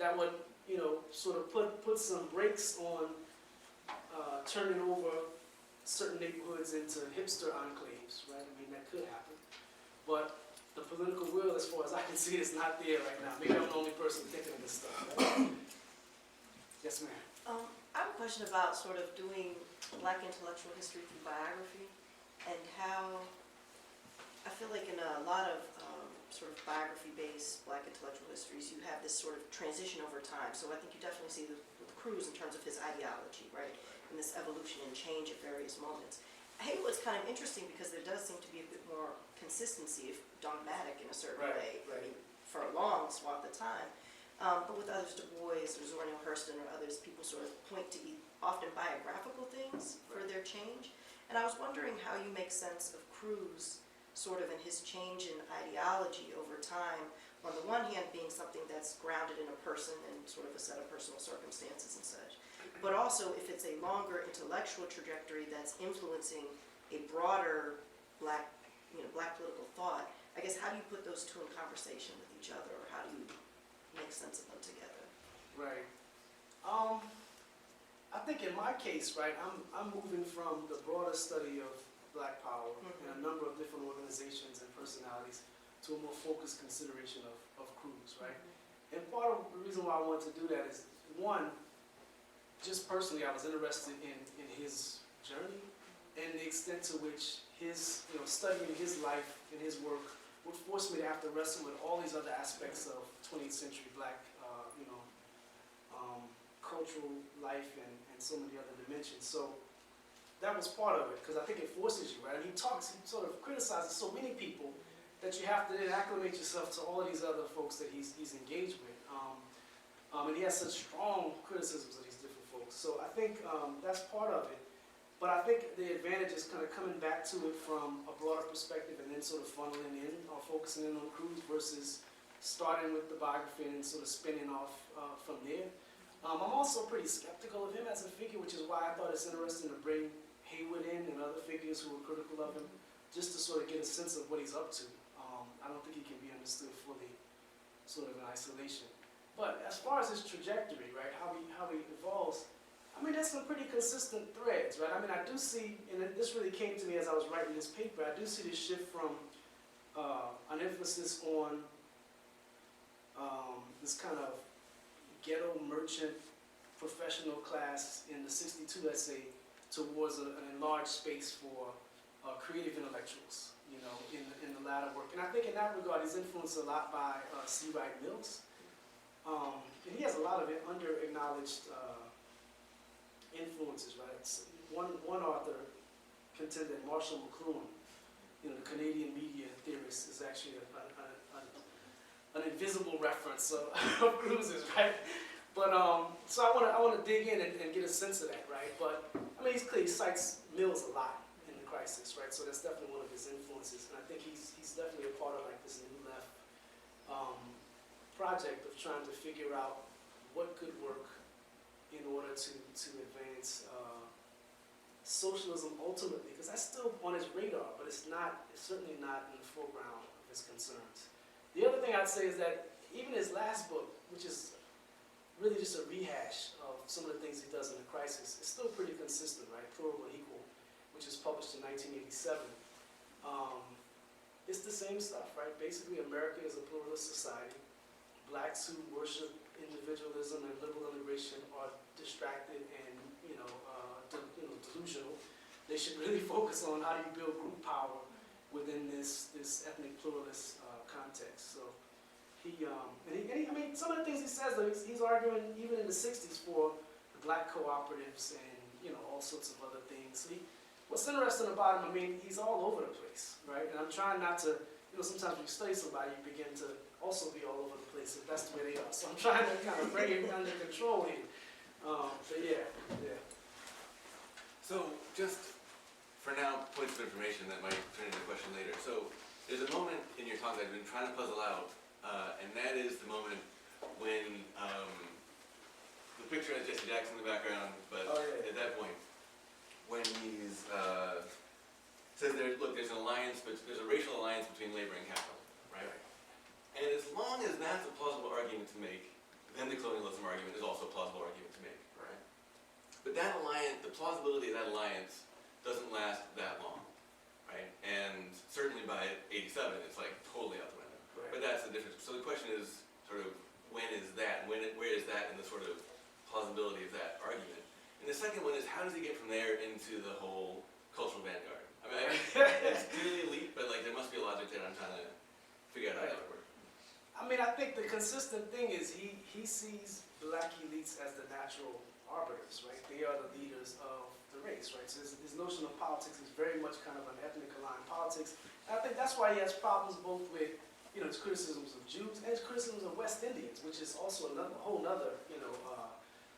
that would, you know, sort of put some brakes on turning over certain neighborhoods into hipster enclaves, right? I mean, that could happen. But the political will, as far as I can see, is not there right now. Maybe I'm the only person thinking of this stuff. Right? Yes, ma'am. I have a question about sort of doing Black intellectual history through biography, and how I feel like in a lot of sort of biography-based Black intellectual histories, you have this sort of transition over time. So I think you definitely see with Cruz in terms of his ideology, right? And this evolution and change at various moments. Haywood's kind of interesting because there does seem to be a bit more consistency, if dogmatic in a certain way. Right. I mean, for a long swath of time. But with others, Du Bois or Zora Neale Hurston or others, people sort of point to often biographical things for their change. And I was wondering how you make sense of Cruz, sort of in his change in ideology over time, on the one hand being something that's grounded in a person and sort of a set of personal circumstances and such, but also if it's a longer intellectual trajectory that's influencing a broader black political thought. I guess, how do you put those two in conversation with each other, or how do you make sense of them together? Right. I think in my case, right, I'm moving from the broader study of Black power in a number of different organizations and personalities to a more focused consideration of Cruz, right? And part of the reason why I want to do that is, one, just personally, I was interested in his journey and the extent to which his, studying his life and his work would force me to have to wrestle with all these other aspects of 20th century Black, cultural life and so many other dimensions. So that was part of it, because I think it forces you, right? And he sort of criticizes so many people that you have to then acclimate yourself to all of these other folks that he's engaged with. And he has such strong criticisms of these different folks. So I think that's part of it. But I think the advantage is kind of coming back to it from a broader perspective and then sort of funneling in or focusing in on Cruz versus starting with the biography and sort of spinning off from there. I'm also pretty skeptical of him as a figure, which is why I thought it's interesting to bring Haywood in and other figures who were critical of him, just to sort of get a sense of what he's up to. I don't think he can be understood fully sort of in isolation. But as far as his trajectory, right, how he evolves, I mean, there's some pretty consistent threads, right? I mean, I do see, and this really came to me as I was writing this paper, I do see this shift from an emphasis on this kind of ghetto merchant professional class in the 62 essay towards an enlarged space for creative intellectuals, in the latter work. And I think in that regard, he's influenced a lot by C. Wright Mills. And he has a lot of under-acknowledged influences, right? One author contended Marshall McLuhan, the Canadian media theorist, is actually an invisible reference of Cruze's, right? But so I want to dig in and get a sense of that, right? But I mean, he cites Mills a lot in The Crisis, right? So that's definitely one of his influences, and I think he's definitely a part of like this New Left project of trying to figure out what could work in order to advance socialism ultimately, because that's still on his radar, but it's certainly not in the foreground of his concerns. The other thing I'd say is that even his last book, which is really just a rehash of some of the things he does in The Crisis, is still pretty consistent, right? Plural and Equal, which is published in 1987. It's the same stuff, right? Basically, America is a pluralist society. Blacks who worship individualism and liberal immigration are distracted and delusional. They should really focus on how do you build group power within this ethnic pluralist context. So I mean, some of the things he says, though, he's arguing even in the 60s for the black cooperatives and all sorts of other things. What's interesting about him, I mean, he's all over the place, right? And I'm trying not to, sometimes when you study somebody, you begin to also be all over the place if that's the way they are. So I'm trying to kind of bring it under control here. So yeah. So just for now, points of information that might turn into a question later. So there's a moment in your talk that I've been trying to puzzle out, and that is the moment when the picture has Jesse Jackson in the background, but at that point, when he's says there's an alliance, but there's a racial alliance between labor and capital, right? And as long as that's a plausible argument to make, then the colonialism argument is also a plausible argument to make, right? But that alliance, the plausibility of that alliance doesn't last that long, right? And certainly by 87, it's like totally out the window. Right. But that's the difference. So the question is sort of when is that? Where is that in the sort of plausibility of that argument? And the second one is how does he get from there into the whole cultural vanguard? I mean, it's clearly elite, but like there must be a logic there. I'm trying to figure out how that would work. I mean, I think the consistent thing is he sees black elites as the natural arbiters, right? They are the leaders of the race, right? So his notion of politics is very much kind of an ethnic aligned politics. And I think that's why he has problems both with his criticisms of Jews and his criticisms of West Indians, which is also another whole nother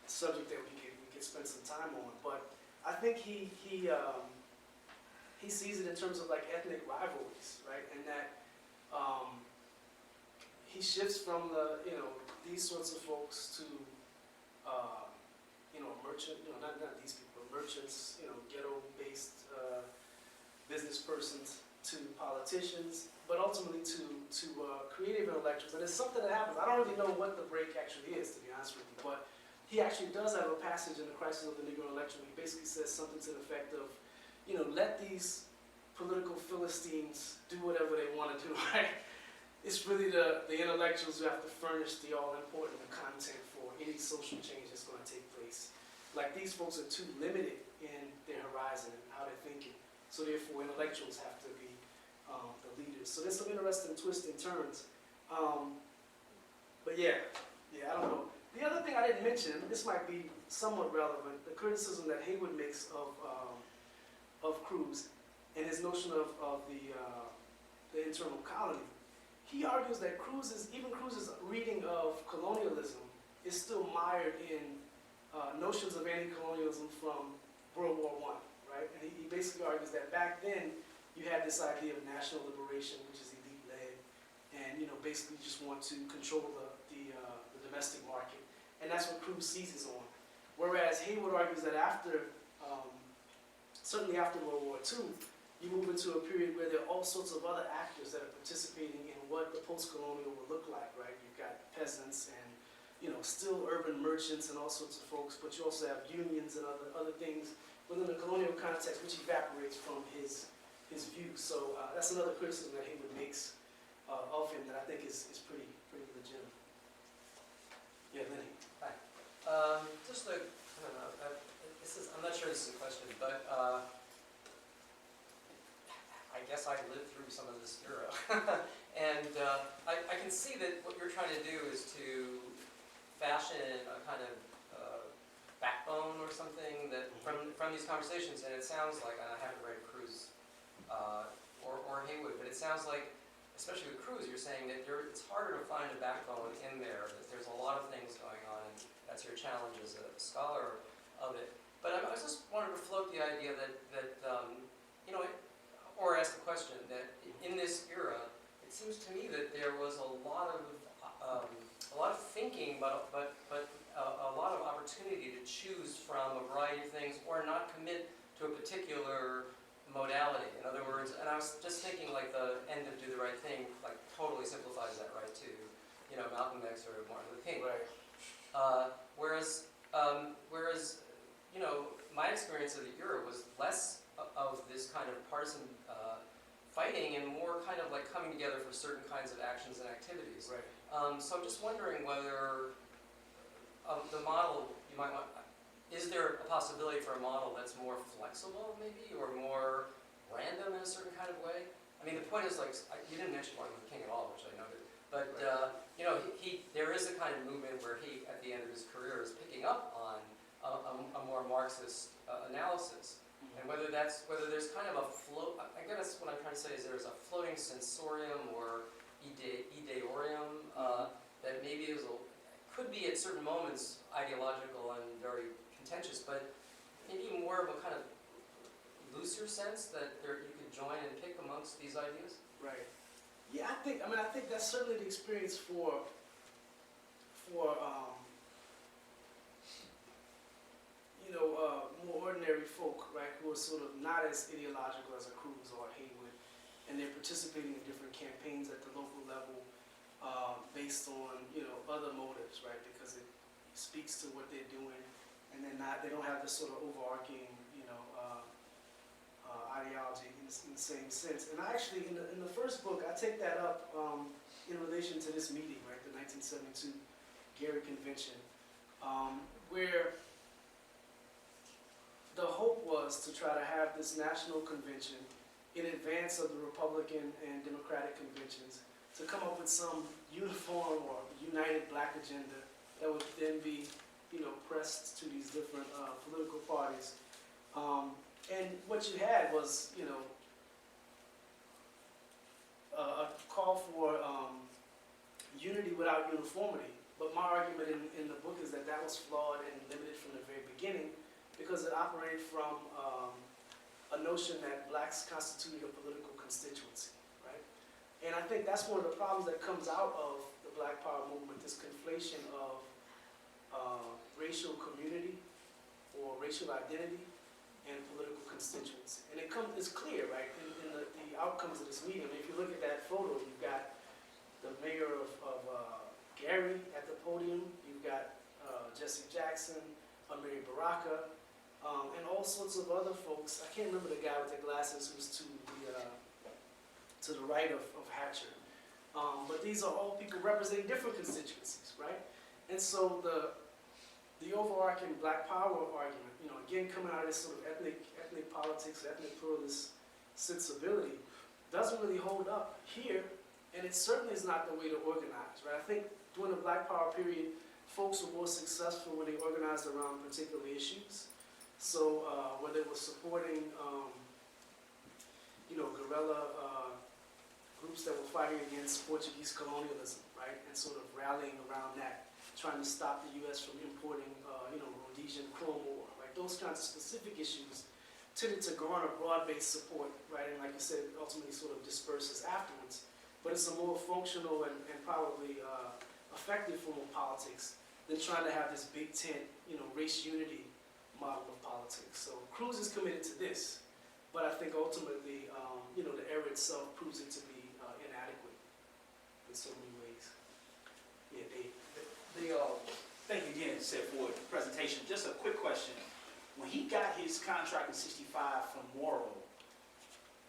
subject that we could spend some time on. But I think he sees it in terms of like ethnic rivalries, right? And that he shifts from these sorts of folks to merchant, not these people, merchants, ghetto-based business persons, to politicians, but ultimately to creative intellectuals. And it's something that happens. I don't really know what the break actually is, to be honest with you, but he actually does have a passage in The Crisis of the Negro Intellectual. He basically says something to the effect of, let these political Philistines do whatever they want to do, right? It's really the intellectuals who have to furnish the all-important content for any social change that's going to take place. Like, these folks are too limited in their horizon and how they're thinking. So therefore, intellectuals have to be the leaders. So there's some interesting twists and turns. But yeah, I don't know. The other thing I didn't mention, and this might be somewhat relevant, the criticism that Haywood makes of Cruz and his notion of the internal colony. He argues that Cruz's reading of colonialism is still mired in notions of anti-colonialism from World War I, right? And he basically argues that back then you had this idea of national liberation, which is elite-led, and basically just want to control the domestic market, and that's what Cruz seizes on. Whereas Haywood argues that certainly after World War II, you move into a period where there are all sorts of other actors that are participating in what the post-colonial will look like, right? You've got peasants and still urban merchants and all sorts of folks, but you also have unions and other things within the colonial context, which evaporates from his view. So that's another criticism that Haywood makes of him that I think is pretty legitimate. Yeah, Lenny. Hi. Just a, I don't know, I'm not sure this is a question, but I guess I lived through some of this era. And I can see that what you're trying to do is to fashion a kind of backbone or something that from these conversations, and it sounds like, and I haven't read Cruz or Haywood, but it sounds like, especially with Cruz, you're saying that it's harder to find a backbone in there, that there's a lot of things going on, and that's your challenge as a scholar of it. But I just wanted to float the idea that or ask the question that in this era, it seems to me that there was a lot of thinking, but a lot of opportunity to choose from a variety of things, or not commit to a particular modality. In other words, and I was just thinking like the end of Do the Right Thing, like totally simplifies that right to, Malcolm X or Martin Luther King. Right. Whereas my experience of the era was less of this kind of partisan fighting and more kind of like coming together for certain kinds of actions and activities. Right. So I'm just wondering whether the model you might want, is there a possibility for a model that's more flexible maybe, or more random in a certain kind of way? I mean, the point is like, you didn't mention Martin Luther King at all, which I noted, but there is a kind of movement where he, at the end of his career, is picking up on a more Marxist analysis. And whether there's kind of a float, I guess what I'm trying to say is there's a floating sensorium or ideorium that maybe could be at certain moments ideological and very contentious, but maybe more of a kind of looser sense that you could join and pick amongst these ideas? Right. Yeah, I think that's certainly the experience for more ordinary folk, right, who are sort of not as ideological as a Cruz or a Haywood, and they're participating in different campaigns at the local level based on other motives, right, because it speaks to what they're doing, and they don't have this sort of overarching ideology in the same sense. And I actually, in the first book, I take that up in relation to this meeting, right, the 1972 Gary Convention, where the hope was to try to have this national convention in advance of the Republican and Democratic conventions to come up with some uniform or united black agenda that would then be, pressed to these different political parties. And what you had was, a call for unity without uniformity. But my argument in the book is that that was flawed and limited from the very beginning because it operated from a notion that blacks constituted a political constituency, right? And I think that's one of the problems that comes out of the Black Power movement, this conflation of racial community or racial identity and political constituency. And it's clear, right, in the outcomes of this meeting. I mean, if you look at that photo, you've got the mayor of Gary at the podium, you've got Jesse Jackson, Amiri Baraka, and all sorts of other folks. I can't remember the guy with the glasses who's to the right of Hatcher. But these are all people representing different constituencies, right? And so the overarching Black Power argument, you know, again coming out of this sort of ethnic politics, ethnic pluralist sensibility, doesn't really hold up here, and it certainly is not the way to organize, right? I think during the Black Power period, folks were more successful when they organized around particular issues. So whether it was supporting, you know, guerrilla groups that were fighting against Portuguese colonialism, right, and sort of rallying around that, trying to stop the U.S. from importing, you know, Rhodesian chrome ore, right? Those kinds of specific issues tended to garner broad-based support, right? And like you said, ultimately sort of disperses afterwards. But it's a more functional and probably effective form of politics than trying to have this big tent, you know, race unity model of politics. So Cruz is committed to this, but I think ultimately, you know, the era itself proves it to be inadequate in so many ways. Yeah, Dave. Thank you again, Seth, for the presentation. Just a quick question. When he got his contract in '65 from Morrow,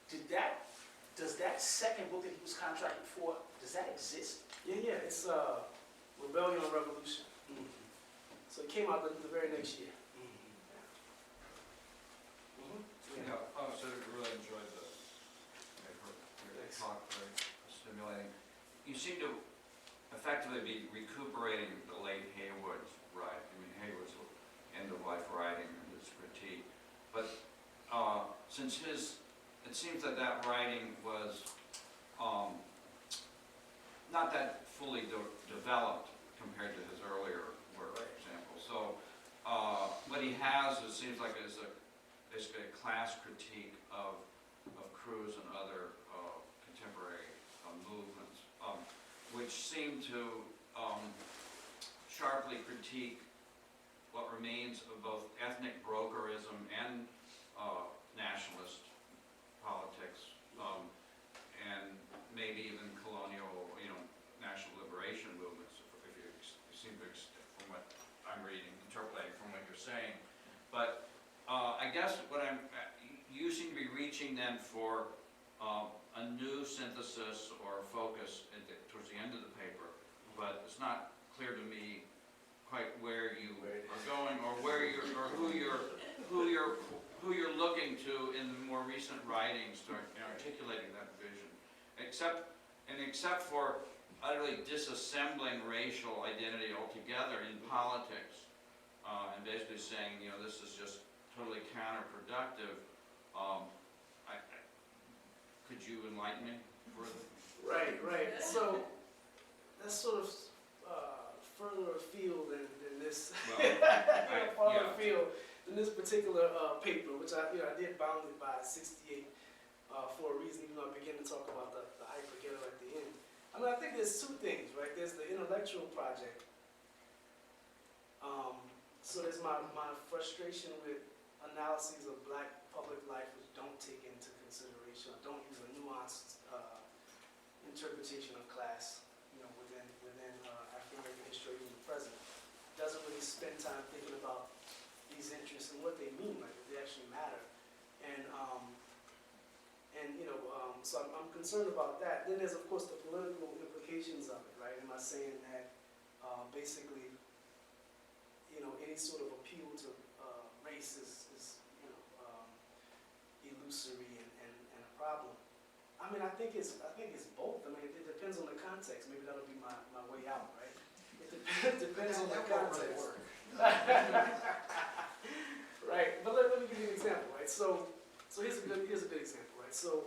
does that second book that he was contracted for, does that exist? Yeah, it's Rebellion or Revolution. Mm-hmm. So it came out the very next year. Yeah, so I really enjoyed the talk, very stimulating. You seem to effectively be recuperating the late Haywood's writing. I mean, Haywood's end-of-life writing and his critique. But since it seems that writing was not that fully developed compared to his earlier work, for example. So what he has, it seems like, is basically a class critique of Cruz and other contemporary movements, which seem to sharply critique what remains of both ethnic brokerism and nationalist politics, and maybe even colonial, you know, national liberation movements, if you seem to, from what I'm reading, interpolating from what you're saying. But I guess you seem to be reaching then for a new synthesis or focus towards the end of the paper, but it's not clear to me quite where you are going or who you're looking to in the more recent writings to articulating that vision, except for utterly disassembling racial identity altogether in politics, and basically saying, you know, this is just totally counterproductive. Could you enlighten me further? Right. So that's sort of further afield than this. Well, farther afield than this particular paper, which I did bound it by 68 for a reason. Even though I began to talk about the hyper ghetto at the end. I mean, I think there's two things, right? There's the intellectual project. So there's my frustration with analyses of black public life which don't take into consideration, or don't use a nuanced interpretation of class, you know, within African-American history, even the present. Doesn't really spend time thinking about these interests and what they mean, like if they actually matter. And you know, so I'm concerned about that. Then there's of course the political implications of it, right? Am I saying that basically, you know, any sort of appeal to race is illusory and a problem? I mean, I think it's both. I mean, it depends on the context. Maybe that'll be my way out, right? It depends on the context. Right, but let me give you an example, right? So here's a good example, right? So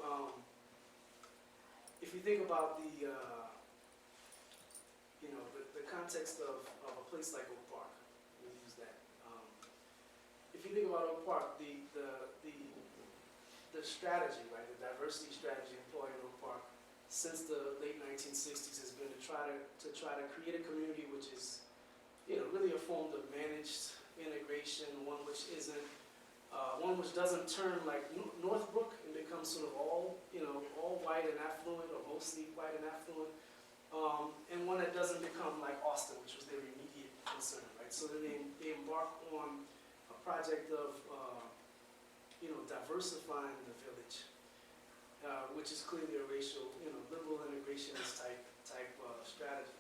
if you you think about the, you know, the context of a place like Oak Park, we'll use that. If you think about Oak Park, the strategy, right, the diversity strategy employed in Oak Park since the late 1960s has been to try to create a community which is, you know, really a form of managed integration, one which isn't, one which doesn't turn like Northbrook and become sort of all, you know, all white and affluent or mostly white and affluent, and one that doesn't become like Austin, which was their immediate concern, right? So then they embark on a project of, you know, diversifying the village, which is clearly a racial, you know, liberal integrationist type strategy.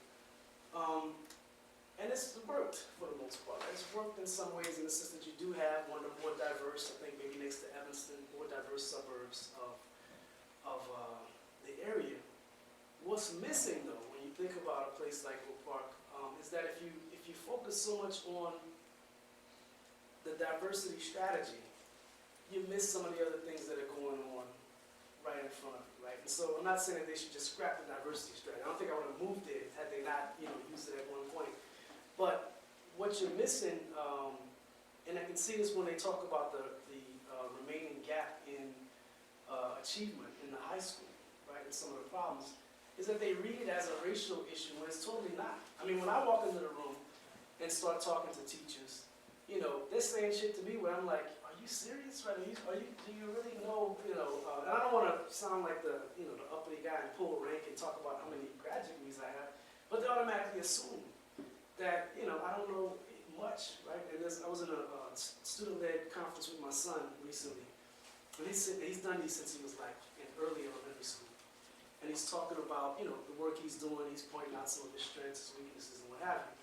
And it's worked for the most part. It's worked in some ways in the sense that you do have one of the more diverse, I think maybe next to Evanston, more diverse suburbs of the area. What's missing though, when you think about a place like Oak Park, is that if you focus so much on the diversity strategy, you miss some of the other things that are going on right in front of you, right? And so I'm not saying that they should just scrap the diversity strategy. I don't think I would have moved it had they not, you know, used it at one point. But what you're missing, and I can see this when they talk about the remaining gap in achievement in the high school, right, and some of the problems, is that they read it as a racial issue when it's totally not. I mean, when I walk into the room and start talking to teachers, you know, they're saying shit to me where I'm like, are you serious? Right? Do you really know, you know, and I don't want to sound like the, you know, the uppity guy and pull rank and talk about how many graduate degrees I have, but they automatically assume that, you know, I don't know much, right? And I was in a student-led conference with my son recently, and he's done these since he was like in early elementary school. And he's talking about, you know, the work he's doing, he's pointing out some of his strengths, his weaknesses, and what have you.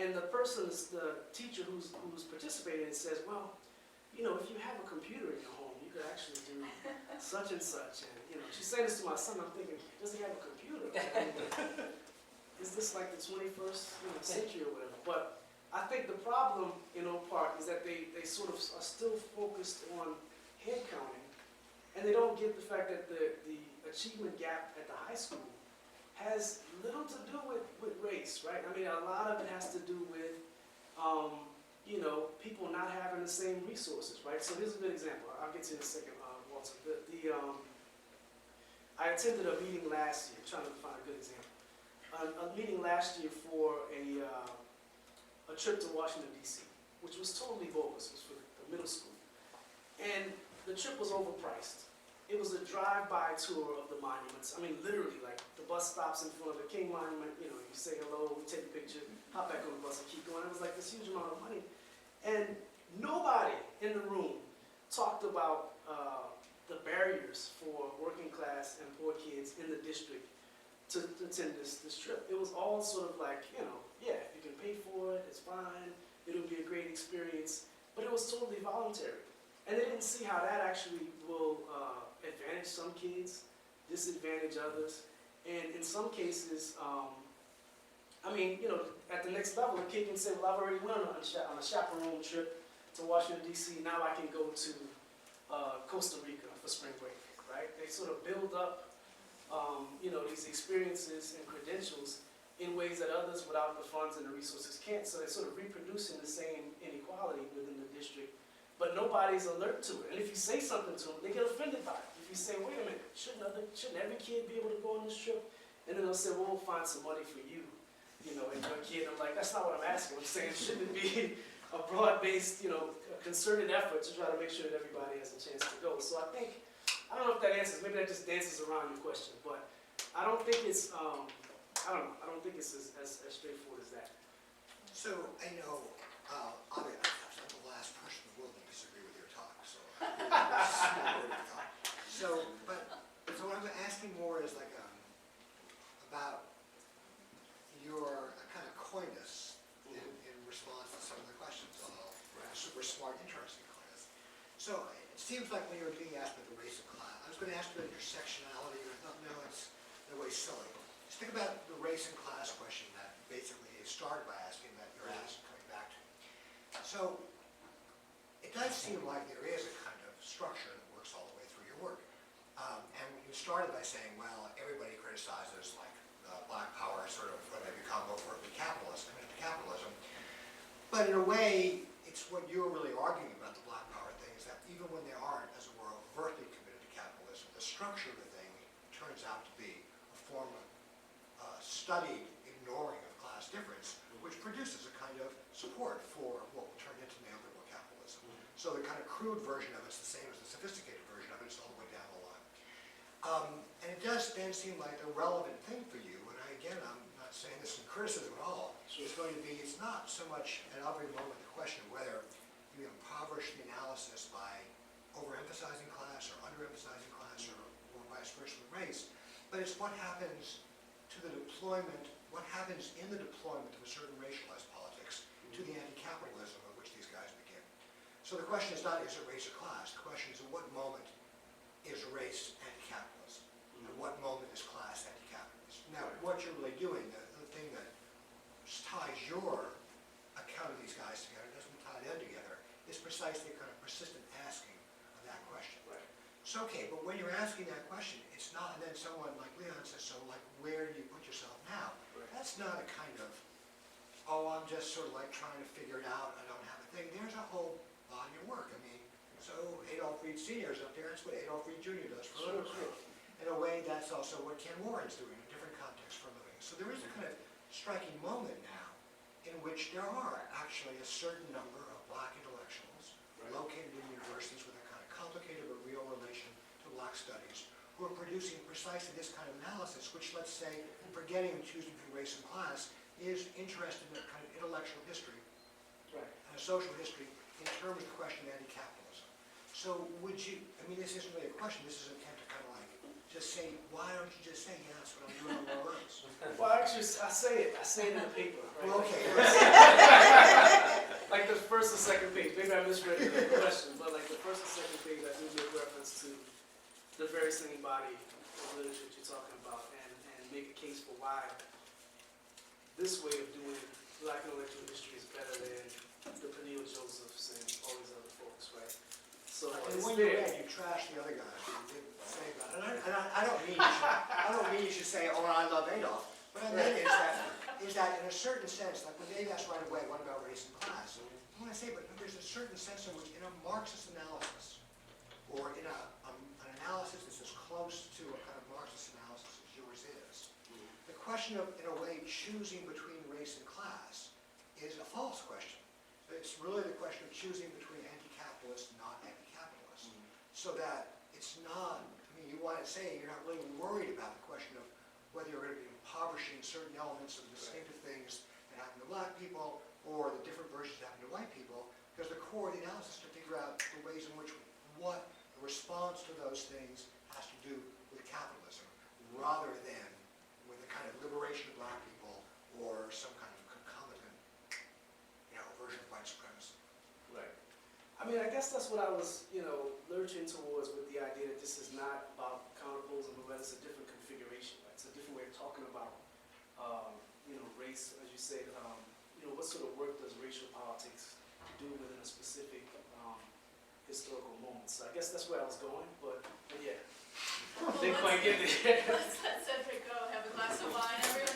And the teacher who's participating says, well, you know, if you have a computer in your home, you could actually do such and such. And, you know, she's saying this to my son, I'm thinking, does he have a computer? Is this like the 21st century or whatever? But I think the problem in Oak Park is that they sort of are still focused on head counting, and they don't get the fact that the achievement gap at the high school has little to do with race, right? I mean, a lot of it has to do with, you know, people not having the same resources, right? So here's a good example. I'll get to it in a second, Walter. I attended a meeting last year, trying to find a good example. A meeting last year for a trip to Washington, D.C., which was totally bogus. It was for the middle school. And the trip was overpriced. It was a drive-by tour of the monuments. I mean, literally, like, the bus stops in front of the King Monument, you know, you say hello, we take a picture, hop back on the bus and keep going. It was like this huge amount of money. And nobody in the room talked about the barriers for working class and poor kids in the district to attend this trip. It was all sort of like, you know, yeah, if you can pay for it, it's fine, it'll be a great experience, but it was totally voluntary. And they didn't see how that actually will advantage some kids, disadvantage others, and in some cases, I mean, you know, at the next level, a kid can say, well, I've already went on a chaperone trip to Washington, D.C., now I can go to Costa Rica for spring break, right? They sort of build up you know, these experiences and credentials in ways that others without the funds and the resources can't. So they're sort of reproducing the same inequality within the district, but nobody's alert to it. And if you say something to them, they get offended by it. If you say, wait a minute, shouldn't every kid be able to go on this trip? And then they'll say, well, we'll find some money for you, you know, and your kid. I'm like, that's not what I'm asking. I'm saying, shouldn't it be a broad-based, you know, a concerted effort to try to make sure that everybody has a chance to go? So I think, I don't know if that answers, maybe that just dances around your question, but I don't think it's, I don't think it's as straightforward as that. So, I know, obviously, I'm the last person in the world to disagree with your talk, so so what I'm asking more is like, about your kind of coyness in response to some of the questions, although super smart, interesting coyness. So, it seems like when you were being asked about the race of class, I was going to ask about intersectionality, and I thought, no, it's in a way silly. Just think about the race and class question that basically it started by asking that you're asked coming back to. So, it does seem like there is a kind of structure that works all the way through your work. And you started by saying, well, everybody criticizes like Black Power, sort of when they become overtly capitalist, committed to capitalism. But in a way, it's what you're really arguing about the Black Power thing, is that even when they aren't, as it were, overtly committed to capitalism, the structure of the thing turns out to be a form of studied ignoring of class difference, which produces a kind of support for what will turn into neoliberal capitalism. So the kind of crude version of it's the same as the sophisticated version of it, it's all the way down the line. And it does then seem like the relevant thing for you, and I'm not saying this in criticism at all, is going to be, it's not so much at every moment the question of whether you impoverish the analysis by overemphasizing class or underemphasizing class or vice versa with race, but it's what happens to the deployment, what happens in the deployment of a certain racialized politics to the anti-capitalism of which these guys begin. So the question is not, is it race or class? The question is, at what moment is race anti-capitalism? At what moment is class anti-capitalism? Now, what you're really doing, the thing that ties your account of these guys together, doesn't tie them together, is precisely a kind of persistent asking of that question. Right. So, okay, but when you're asking that question, it's not, and then someone like Leon says, so like, where do you put yourself now? Right. That's not a kind of, oh, I'm just sort of like trying to figure it out, I don't have a thing. There's a whole body of work. I mean, so Adolph Reed Sr. is up there, that's what Adolph Reed Jr. does for a living. In a way, that's also what Ken Warren's doing in a different context for a living. So there is a kind of striking moment now in which there are actually a certain number of Black intellectuals located in universities with a kind of complicated but real relation to Black studies who are producing precisely this kind of analysis, which, let's say, forgetting and choosing between race and class, is interested in a kind of intellectual history and a social history in terms of the question of anti-capitalism. So would you, I mean, this isn't really a question, this is an attempt to kind of like, just say, why don't you just say, yeah, that's what I'm doing on my own? Well, actually, I say it in the paper, right? Well, okay. Like the first and second page, maybe I misread the question, but like the first and second page, I do make reference to the very same body of literature you're talking about, and make a case for why this way of doing Black intellectual history is better than the Peniel Josephs and all these other folks, right? So And it's when you there. read, you trashed the other guys, you didn't say about it. And I don't mean you should, I don't mean you should say, oh, I love Adolf. What I mean is that in a certain sense, like when Dave asked right away, what about race and class? I want to say, but there's a certain sense in which in a Marxist analysis, or in an analysis that's as close to a kind of Marxist analysis as yours is, the question of, in a way, choosing between race and class is a false question. It's really the question of choosing between anti-capitalist and not anti-capitalist. So that it's not, I mean, you want to say you're not really worried about the question of whether you're going to be impoverishing certain elements of distinctive things that happen to Black people or the different versions that happen to white people, because the core of the analysis is to figure out the ways in which what the response to those things has to do with capitalism, rather than with the kind of liberation of Black people or some kind of concomitant, version of white supremacy. Right. I mean, I guess that's what I was, lurching towards with the idea that this is not about counterposing, but rather it's a different configuration, right? It's a different way of talking about, race, as you said. What sort of work does racial politics do within a specific historical moment? So I guess that's where I was going, but yeah. Well, Didn't quite get there. Let's let Cedric go, have a glass of wine, everyone.